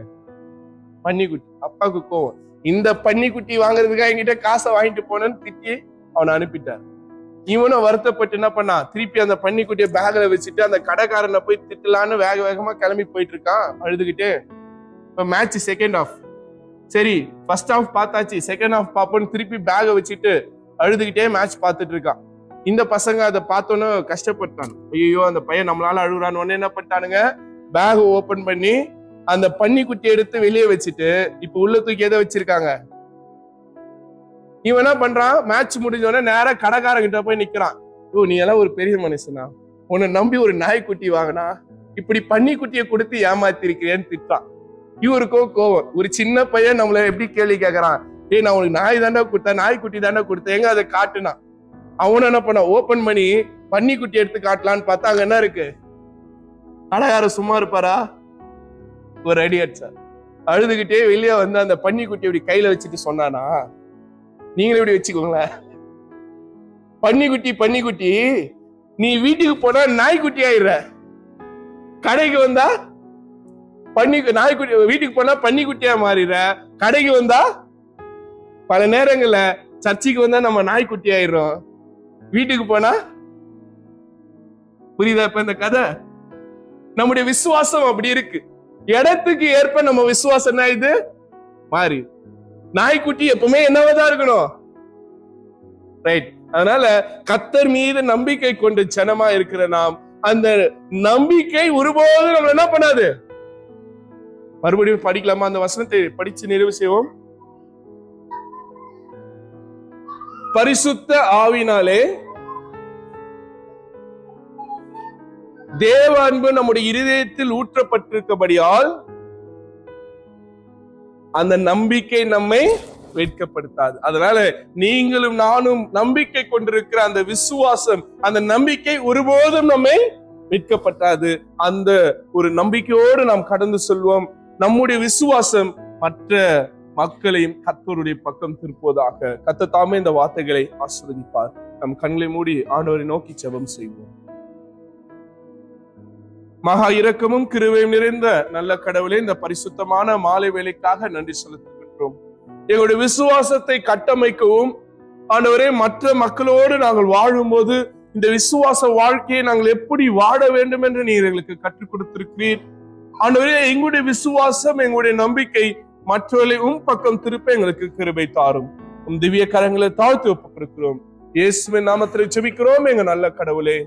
பன்னிக்குட்டி. அப்பாவுக்கு கோவம். இந்த பன்னிக்குட்டி வாங்குறதுக்காக என்கிட்ட காசை வாங்கிட்டு போனேன்னு திட்டி அவனை அனுப்பிட்டார். இவனும் வருத்தப்பட்டு என்ன பண்ணா, திருப்பி அந்த பன்னிக்குட்டியை பேக்ல வச்சுட்டு அந்த கடைக்காரனை போய் திட்டலான்னு வேக வேகமா கிளம்பி போயிட்டு இருக்கான் அழுதுகிட்டு. இப்ப மேட்ச் செகண்ட் ஹாஃப், சரி ஃபர்ஸ்ட் ஹாஃப் பார்த்தாச்சு, செகண்ட் ஹாஃப் பார்ப்போன்னு திருப்பி பேகை வச்சுட்டு அழுதுகிட்டே மேட்ச் பார்த்துட்டு இருக்கான். இந்த பசங்க அதை பார்த்தோன்னு கஷ்டப்பட்டாங்க. ஐயோ அந்த பையன் நம்மளால அழுகுறான்னு உடனே என்ன பண்ணிட்டானுங்க, பேக் ஓபன் பண்ணி அந்த பன்னிக்குட்டி எடுத்து வெளியே வச்சுட்டு இப்ப உள்ள தூக்கி எதை வச்சிருக்காங்க. இவன் என்ன பண்றான், மேட்ச் முடிஞ்சோடனே நேரா கடைக்காரங்கிட்ட போய் நிக்கிறான். ஓ நீ எல்லாம் ஒரு பெரிய மனுஷனா, உன்னை நம்பி ஒரு நாய்க்குட்டி வாங்கினா இப்படி பன்னிக்குட்டியை கொடுத்து ஏமாத்திருக்கிறேன்னு திட்டான். இவருக்கோ கோவம். ஒரு சின்ன பையன் நம்மள எப்படி கேள்வி கேட்கறான், ஏய் நான் உனக்கு நாய் தாண்டா கொடுத்தேன், நாய்க்குட்டி தாண்டா கொடுத்தேன், எங்க அதை காட்டுனா. அவனும் என்ன பண்ண, ஓபன் பண்ணி பன்னிக்குட்டி எடுத்து காட்டலான்னு பார்த்தா அங்க என்ன இருக்கு. கடைக்காரர் சும்மா இருப்பாரா, ஒரு அடி அடிச்சார். அழுதுகிட்டே வெளியே வந்து அந்த பன்னிக்குட்டி இப்படி கையில வச்சுட்டு சொன்னானா, நீங்களே இப்படி வச்சுக்கோங்களேன், பன்னிக்குட்டி நீ வீட்டுக்கு போனா நாய்க்குட்டி ஆயிடுற, கடைக்கு வந்தா நாய்க்குட்டி, வீட்டுக்கு போனா பன்னிக்குட்டியா மாறிடுற, கடைக்கு வந்தா பல நேரங்கள்ல சர்ச்சைக்கு வந்தா நம்ம நாய்க்குட்டி ஆயிடுறோம், வீட்டுக்கு போனா. புரியுதா இப்ப இந்த கதை? நம்முடைய விசுவாசம் அப்படி இருக்கு. இடத்துக்கு ஏற்ப நம்ம விசுவாசம் என்ன இது மாறி. நாய்க்குட்டி எப்பவுமே என்னவதான் இருக்கணும், ரைட்? அதனால கர்த்தர் மீது நம்பிக்கை கொண்டு ஜனமா இருக்கிற நாம், அந்த நம்பிக்கை ஒருபோதும் நம்ம என்ன பண்ணாது. மறுபடியும் படிக்கலாமா அந்த வசனத்தை? படிச்சு நிறைவு செய்வோம். பரிசுத்த ஆவினாலே தேவ அன்பு நம்முடைய இருதயத்தில் ஊற்றப்பட்டிருக்கபடியால் அந்த நம்பிக்கை நம்மை வெட்கப்படுத்தாது. அதனால நீங்களும் நானும் நம்பிக்கை கொண்டிருக்கிற அந்த விசுவாசம், அந்த நம்பிக்கை ஒருபோதும் நம்மை வெட்கப்பட்டாது. அந்த ஒரு நம்பிக்கையோடு நாம் கடந்து செல்வோம். நம்முடைய விசுவாசம் மற்ற மக்களையும் கர்த்தருடைய பக்கம் திருப்புவதாக. கர்த்தர் தாமே இந்த வார்த்தைகளை ஆசீர்வதிப்பார். நம் கண்களை மூடி ஆண்டவரை நோக்கி ஜெபம் செய்வோம். மகா இரக்கமும் கிருபையும் நிறைந்த நல்ல கடவுளே, இந்த பரிசுத்தமான மாலை வேளைக்காக நன்றி செலுத்துகின்றோம். எங்களுடைய விசுவாசத்தை கட்டமைக்கவும் ஆண்டவரே, மற்ற மக்களோடு நாங்கள் வாழும்போது இந்த விசுவாச வாழ்க்கையை நாங்கள் எப்படி வாழ வேண்டும் என்று நீர் எங்களுக்கு கற்றுக் கொடுத்திருக்கிறீர். ஆண்டவரே, எங்களுடைய விசுவாசம், எங்களுடைய நம்பிக்கை மற்றவர்களை பக்கம் திருப்ப எங்களுக்கு கிருபை தாரும். திவ்ய கரங்களை தாழ்த்தி ஒப்புக்கிறோம். இயேசுவின் நாமத்தில் ஜெபிக்கிறோம் எங்க நல்ல கடவுளே.